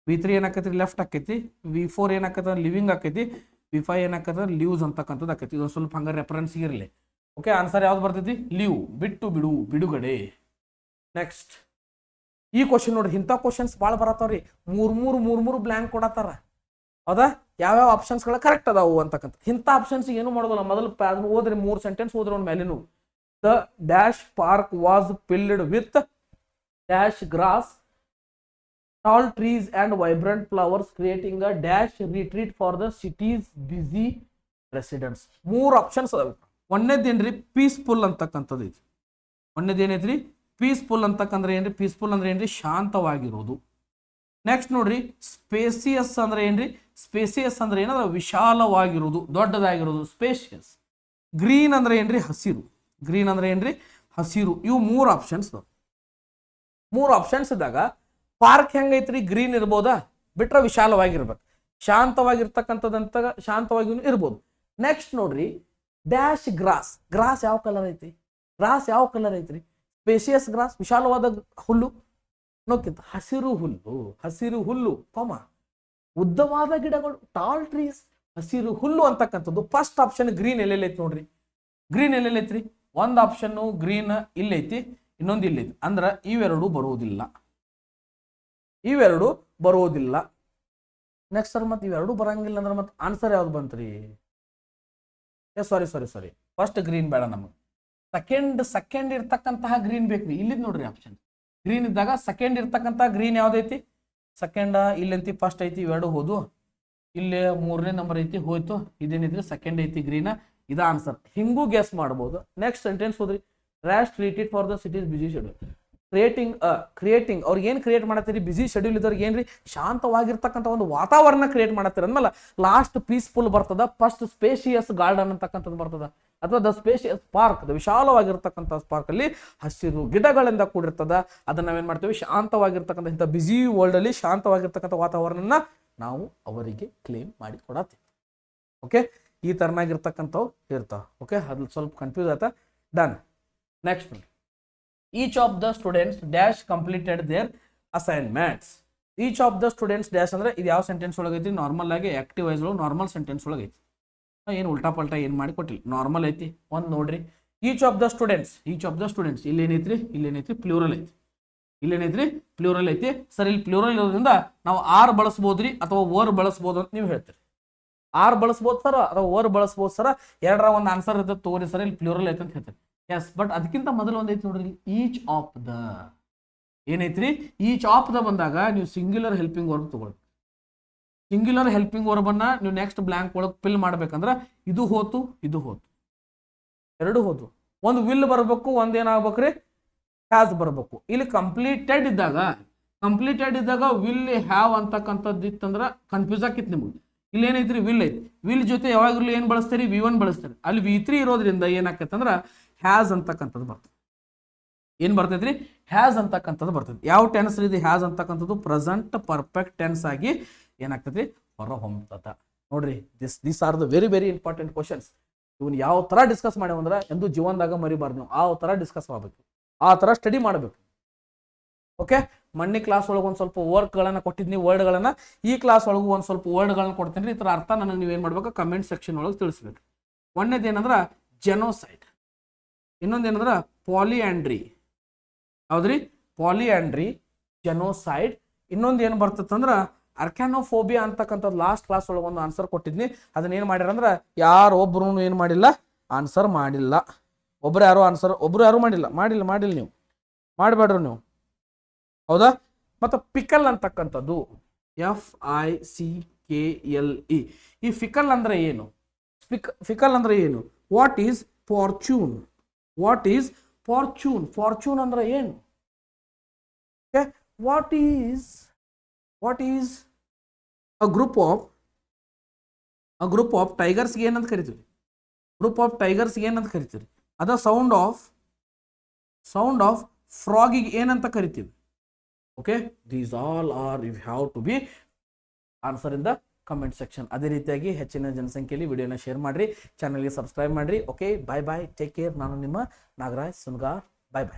V3 ಏನಾಕೈತಿ, ಲೆಫ್ಟ್ ಆಕೈತಿ. V4 ಏನಾಕೈತಿ, ಲಿವಿಂಗ್ ಆಕೈತಿ. V5 ಏನಾಕೈತಿ, ಲೀವ್ಸ್ ಅಂತಕ್ಕಂಥದ್ದು ಆಕೈತಿ. ಇದು ಸ್ವಲ್ಪ ಹಂಗ ರೆಫರೆನ್ಸ್ ಇರಲಿ. ಓಕೆ, ಆನ್ಸರ್ ಯಾವ್ದು ಬರ್ತೈತಿ, ಲಿವ್, ಬಿಟ್ಟು ಬಿಡು, ಬಿಡುಗಡೆ. ನೆಕ್ಸ್ಟ್ ಈ ಕ್ವಶನ್ ನೋಡ್ರಿ, ಇಂಥ ಕ್ವಶನ್ಸ್ ಭಾಳ ಬರತ್ತಾವ್ರಿ. ಮೂರು ಬ್ಲ್ಯಾಂಕ್ ಕೊಡತ್ತಾರ. ಹೌದಾ, ಯಾವ್ಯಾವ ಆಪ್ಷನ್ಸ್ಗಳ ಕರೆಕ್ಟ್ ಅದಾವು ಅಂತಕ್ಕಂಥ. ಇಂಥ ಆಪ್ಷನ್ಸ್ ಏನು ಮಾಡೋದಿಲ್ಲ. ಮೊದಲು ಓದ್ರಿ, 3 ಸೆಂಟೆನ್ಸ್ ಓದ್ರಿ ಅವ್ನ ಮೇಲಿನೂ. The dash park was filled with dash grass, tall trees and vibrant flowers creating a dash retreat for the city's busy residents. 3 options ಅದಾವೆ. ಒಂದೇದೇನ್ರಿ ಪೀಸ್ಫುಲ್ ಅಂತಕ್ಕಂಥದ್ದು ಐತಿ. ಒಂದೇದೇನೈತ್ರಿ ಪೀಸ್ಫುಲ್ ಅಂತಕ್ಕಂದ್ರೆ ಏನ್ರಿ, ಪೀಸ್ಫುಲ್ ಅಂದ್ರೆ ಏನ್ರಿ ಶಾಂತವಾಗಿರೋದು. ನೆಕ್ಸ್ಟ್ ನೋಡ್ರಿ ಸ್ಪೇಸಿಯಸ್ ಅಂದ್ರೆ ಏನ್ರಿ, ಸ್ಪೇಸಿಯಸ್ ಅಂದ್ರೆ ಏನದ ವಿಶಾಲವಾಗಿರೋದು, ದೊಡ್ಡದಾಗಿರೋದು, ಸ್ಪೇಷಿಯಸ್. ಗ್ರೀನ್ ಅಂದ್ರೆ ಏನ್ರಿ ಹಸಿರು, ಗ್ರೀನ್ ಅಂದ್ರೆ ಏನ್ರಿ ಹಸಿರು. ಇವು 3 ಆಪ್ಷನ್ಸ್. 3 ಆಪ್ಷನ್ಸ್ ಇದ್ದಾಗ ಪಾರ್ಕ್ ಹೆಂಗೈತ್ರಿ, ಗ್ರೀನ್ ಇರ್ಬೋದಾ, ಬಿಟ್ರೆ ವಿಶಾಲವಾಗಿರ್ಬೇಕು. ಶಾಂತವಾಗಿರ್ತಕ್ಕಂಥದ್ದಂತ ಶಾಂತವಾಗಿ ಇರ್ಬೋದು. ನೆಕ್ಸ್ಟ್ ನೋಡ್ರಿ ಡ್ಯಾಶ್ ಗ್ರಾಸ್, ಗ್ರಾಸ್ ಯಾವ ಕಲರ್ ಐತಿ, ಗ್ರಾಸ್ ಯಾವ ಕಲರ್ ಐತ್ರಿ, ಸ್ಪೇಸಿಯಸ್ ಗ್ರಾಸ್ ವಿಶಾಲವಾದ ಹುಲ್ಲು ನೋಕ್ಕಿಂತ ಹಸಿರು ಹುಲ್ಲು, ಹಸಿರು ಹುಲ್ಲು ಕಾಮ ಉದ್ದವಾದ ಗಿಡಗಳು, ಟಾಲ್ ಟ್ರೀಸ್, ಹಸಿರು ಹುಲ್ಲು ಅಂತಕ್ಕಂಥದ್ದು. ಫಸ್ಟ್ ಆಪ್ಷನ್ ಗ್ರೀನ್ ಎಲ್ಲೆಲ್ಲೈತಿ ನೋಡ್ರಿ, ಗ್ರೀನ್ ಎಲ್ಲೆಲ್ಲೈತ್ರಿ, ಒಂದು ಆಪ್ಷನ್ ಗ್ರೀನ್ ಇಲ್ಲೈತಿ, ಇನ್ನೊಂದು ಇಲ್ಲೈತಿ. ಅಂದ್ರೆ ಇವೆರಡು ಬರುವುದಿಲ್ಲ, ಇವೆರಡು ಬರುವುದಿಲ್ಲ. ನೆಕ್ಸ್ಟ್ ಸರ್ ಮತ್ತೆ ಇವೆರಡು ಬರಂಗಿಲ್ಲ ಅಂದ್ರೆ ಮತ್ತೆ ಆನ್ಸರ್ ಯಾವ್ದು ಬಂತ್ರಿ? ಸಾರಿ ಫಸ್ಟ್ ಗ್ರೀನ್ ಬೇಡ ನಮಗೆ. ಸೆಕೆಂಡ್ ಇರ್ತಕ್ಕಂತಹ ಗ್ರೀನ್ ಬೇಕ್ರಿ. ಇಲ್ಲಿದ್ ನೋಡ್ರಿ ಆಪ್ಷನ್ ಗ್ರೀನ್ ಇದ್ದಾಗ ಸೆಕೆಂಡ್ ಇರ್ತಕ್ಕಂತಹ ಗ್ರೀನ್ ಯಾವ್ದೈತಿ, ಸೆಕೆಂಡ್ ಇಲ್ಲಂತಿ, ಫಸ್ಟ್ ಐತಿ, ಇವೆರಡು ಹೋದು. ಇಲ್ಲಿ 3ನೇ ನಂಬರ್ ಐತಿ ಹೋಯ್ತು. ಇದೇನೈತ್ರಿ ಸೆಕೆಂಡ್ ಐತಿ ಗ್ರೀನ್, ಇದ ಆನ್ಸರ್. ಹಿಂಗೂ ಗೆಸ್ ಮಾಡ್ಬೋದು. ನೆಕ್ಸ್ಟ್ ಸೆಂಟೆನ್ಸ್ ಹೋದ್ರಿ rash treated for the cities busy schedule. Creating ಅವ್ರಿಗೆ ಏನು ಕ್ರಿಯೇಟ್ ಮಾಡತ್ತೀರಿ, ಬಿಸಿ ಶೆಡ್ಯೂಲ್ ಇದ್ದವ್ರಿಗೆ ಏನ್ರಿ ಶಾಂತವಾಗಿರ್ತಕ್ಕಂಥ ಒಂದು ವಾತಾವರಣ ಕ್ರಿಯೇಟ್ ಮಾಡತ್ತೀರಿ ಅಂದ್ಮೇಲೆ ಲಾಸ್ಟ್ ಪೀಸ್ಫುಲ್ ಬರ್ತದ, ಫಸ್ಟ್ ಸ್ಪೇಷಿಯಸ್ ಗಾರ್ಡನ್ ಅಂತಕ್ಕಂಥದ್ದು ಬರ್ತದ, ಅಥವಾ ದ ಸ್ಪೇಷಿಯಸ್ ಪಾರ್ಕ್, ವಿಶಾಲವಾಗಿರ್ತಕ್ಕಂಥ ಪಾರ್ಕ್ ಅಲ್ಲಿ ಹಸಿರು ಗಿಡಗಳಿಂದ ಕೂಡಿರ್ತದ. ಅದನ್ನ ನಾವೇನ್ ಮಾಡ್ತೀವಿ, ಶಾಂತವಾಗಿರ್ತಕ್ಕಂಥ ಇಂಥ ಬಿಸಿ ವರ್ಲ್ಡ್ ಅಲ್ಲಿ ಶಾಂತವಾಗಿರ್ತಕ್ಕಂಥ ವಾತಾವರಣನ ನಾವು ಅವರಿಗೆ ಕ್ಲೇಮ್ ಮಾಡಿ ಕೊಡತ್ತೀವಿ. ಓಕೆ, ಈ ತರನಾಗಿರ್ತಕ್ಕಂಥವು ಇರ್ತಾವ. ಓಕೆ, ಅದ್ರಲ್ಲಿ ಸ್ವಲ್ಪ ಕನ್ಫ್ಯೂಸ್ ಆಯ್ತಾ. Done. Next each of the students dash completed their assignments. Each of the students dash ಅಂದ್ರೆ ಇದು ಯಾವ ಸೆಂಟೆನ್ಸ್ ಒಳಗೈತಿ, ನಾರ್ಮಲ್ ಆಗಿ ಆಕ್ಟಿವ್ ವೈಸ್ ಒಳಗೆ ನಾರ್ಮಲ್ ಸೆಂಟೆನ್ಸ್ ಒಳಗೈತಿ. ಏನು ಉಲ್ಟಾ ಪಲ್ಟಾ ಏನು ಮಾಡಿ ಕೊಟ್ಟಿಲ್ಲ, ನಾರ್ಮಲ್ ಐತಿ. ಒಂದು ನೋಡ್ರಿ ಈಚ್ ಆಫ್ ದ ಸ್ಟೂಡೆಂಟ್ಸ್ ಇಲ್ಲೇನೈತ್ರಿ ಪ್ಲೂರಲ್ ಐತಿ, ಇಲ್ಲೇನೈತ್ರಿ ಪ್ಲೂರಲ್ ಐತಿ. ಸರ್ ಇಲ್ಲಿ ಪ್ಲೂರಲ್ ಇರೋದ್ರಿಂದ ನಾವು ಆರ್ ಬಳಸ್ಬೋದ್ರಿ ಅಥವಾ ಓರ್ ಬಳಸ್ಬೋದು ಅಂತ ನೀವು ಹೇಳ್ತೀರಿ. ಆರ್ ಬಳಸ್ಬೋದು ಸರ್ ಅಥವಾ ಓರ್ ಬಳಸ್ಬೋದು ಸರ್, ಎರಡರ ಒಂದು ಆನ್ಸರ್ ಇರ್ತದೆ ತಗೋರಿ ಸರ್, ಇಲ್ಲಿ ಪ್ಲೂರಲ್ ಐತೆ ಅಂತ ಹೇಳ್ತಾರೆ. ಎಸ್, ಬಟ್ ಅದಕ್ಕಿಂತ ಮೊದಲು ಒಂದೈತಿ ನೋಡ್ರಿ ಈಚ್ ಆಫ್ ದ. ಏನೈತ್ರಿ ಈಚ್ ಆಫ್ ದ ಬಂದಾಗ ನೀವು ಸಿಂಗ್ಯುಲರ್ ಹೆಲ್ಪಿಂಗ್ ವರ್ಬ್ ತಗೊಳ್ಳಿ. ಸಿಂಗ್ಯುಲರ್ ಹೆಲ್ಪಿಂಗ್ ವರ್ಬನ್ನ ನೀವು ನೆಕ್ಸ್ಟ್ ಬ್ಲಾಂಕ್ ಒಳಗೆ ಫಿಲ್ ಮಾಡ್ಬೇಕಂದ್ರೆ ಇದು ಹೋತು, ಇದು ಹೋತು, ಎರಡು ಹೋತು. ಒಂದು ವಿಲ್ ಬರ್ಬೇಕು, ಒಂದೇನಾಗ್ಬೇಕ್ರಿ ಹ್ಯಾಸ್ ಬರ್ಬೇಕು. ಇಲ್ಲಿ ಕಂಪ್ಲೀಟೆಡ್ ಇದ್ದಾಗ ವಿಲ್ ಹ್ಯಾವ್ ಅಂತಕ್ಕಂಥದ್ದು ಇತ್ತಂದ್ರೆ ಕನ್ಫ್ಯೂಸ್ ಆಕಿತ್ತು ನಿಮ್ಗೆ. ಇಲ್ಲಿ ಏನೈತ್ರಿ ವಿಲ್ ಐತಿ, ವಿಲ್ ಜೊತೆ ಯಾವಾಗಲೂ ಏನ್ ಬಳಸ್ತೀರಿ, V1 ಬಳಸ್ತಾರೆ. ಅಲ್ಲಿ V3 ಇರೋದ್ರಿಂದ ಏನಾಕೈತೆ ಅಂದ್ರೆ ಹ್ಯಾಸ್ ಅಂತಕ್ಕಂಥದ್ದು ಬರ್ತದೆ. ಏನ್ ಬರ್ತೈತ್ರಿ, ಹ್ಯಾಸ್ ಅಂತಕ್ಕಂಥದ್ದು ಬರ್ತೈತಿ. ಯಾವ ಟೆನ್ಸ್ ಇದು ಹ್ಯಾಸ್ ಅಂತಕ್ಕಂಥದ್ದು ಪ್ರೆಸೆಂಟ್ ಪರ್ಫೆಕ್ಟ್ ಟೆನ್ಸ್ ಆಗಿ ಏನಾಗ್ತೈತಿ ಹೊರ ಹೊಮ್ಮತದ. ನೋಡ್ರಿ this are the very very important questions. ಇವನ್ ಯಾವ ತರ ಡಿಸ್ಕಸ್ ಮಾಡ್ಯಾವಂದ್ರೆ ಎಂದು ಜೀವನದಾಗ ಮರಿಬಾರ್ದು. ನಾವು ಆ ತರ ಡಿಸ್ಕಸ್ ಮಾಡ್ಬೇಕು, ಆ ತರ ಸ್ಟಡಿ ಮಾಡಬೇಕು. ಓಕೆ, ಮೊನ್ನೆ ಕ್ಲಾಸ್ ಒಳಗೆ ಒಂದು ಸ್ವಲ್ಪ ವರ್ಕ್ಗಳನ್ನ ಕೊಟ್ಟಿದ್ನಿ, ವರ್ಡ್ಗಳನ್ನ. ಈ ಕ್ಲಾಸ್ ಒಳಗೂ ಒಂದು ಸ್ವಲ್ಪ ವರ್ಡ್ಗಳನ್ನ ಕೊಡ್ತೀನಿ. ಈ ತರ ಅರ್ಥ ನನಗೆ ನೀವೇನ್ ಮಾಡ್ಬೇಕು, ಕಮೆಂಟ್ ಸೆಕ್ಷನ್ ಒಳಗೆ ತಿಳಿಸ್ಬೇಕು. ಒಂದೇದೇನಂದ್ರ ಜೆನೋಸೈಡ್, ಇನ್ನೊಂದೇನಂದ್ರ ಪಾಲಿಯಾಂಡ್ರಿ. ಹೌದ್ರಿ, ಪಾಲಿಯಾಂಡ್ರಿ, ಜೆನೋಸೈಡ್. ಇನ್ನೊಂದು ಏನು ಬರ್ತದಂದ್ರ ಅರ್ಕ್ಯಾನೋಫೋಬಿಯಾ ಅಂತಕ್ಕಂಥದ್ದು. ಲಾಸ್ಟ್ ಕ್ಲಾಸ್ ಒಳಗೆ ಒಂದು ಆನ್ಸರ್ ಕೊಟ್ಟಿದ್ನಿ. ಅದನ್ನ ಏನು ಮಾಡ್ಯಾರ ಅಂದ್ರೆ ಯಾರೊಬ್ರು ಏನು ಮಾಡಿಲ್ಲ, ಆನ್ಸರ್ ಮಾಡಿಲ್ಲ. ಒಬ್ರು ಯಾರು ಮಾಡಿಲ್ಲ ನೀವು ಮಾಡಬೇಡ್ರಿ ನೀವು. ಹೌದಾ. ಮತ್ತು ಪಿಕಲ್ ಅಂತಕ್ಕಂಥದ್ದು FICKLE. ಈ ಫಿಕಲ್ ಅಂದ್ರೆ ಏನು, ಫಿಕಲ್ ಅಂದ್ರೆ ಏನು? ವಾಟ್ ಈಸ್ ಫಾರ್ಚೂನ್, ಫಾರ್ಚೂನ್ ಅಂದ್ರೆ ಏನು? What is a group of ಟೈಗರ್ಸ್ಗೆ ಏನಂತ ಕರಿತೀವಿ, ಅದ ಸೌಂಡ್ ಆಫ್ ಫ್ರಾಗಿಗೆ ಏನಂತ ಕರಿತೀವಿ. Okay, these all are you have to be answer in the comment section. ಅದೇ ರೀತಿಯಾಗಿ ಹೆಚ್ಚಿನ ಜನಸಂಖ್ಯೆಯಲ್ಲಿ ವಿಡಿಯೋನ ಶೇರ್ ಮಾಡಿರಿ, ಚಾನಲ್ಗೆ ಸಬ್ಸ್ಕ್ರೈಬ್ ಮಾಡಿರಿ. ಓಕೆ, ಬಾಯ್, ಟೇಕ್ ಕೇರ್. ನಾನು ನಿಮ್ಮ ನಾಗರಾಜ್ ಸುನ್ಗಾರ್. ಬಾಯ್.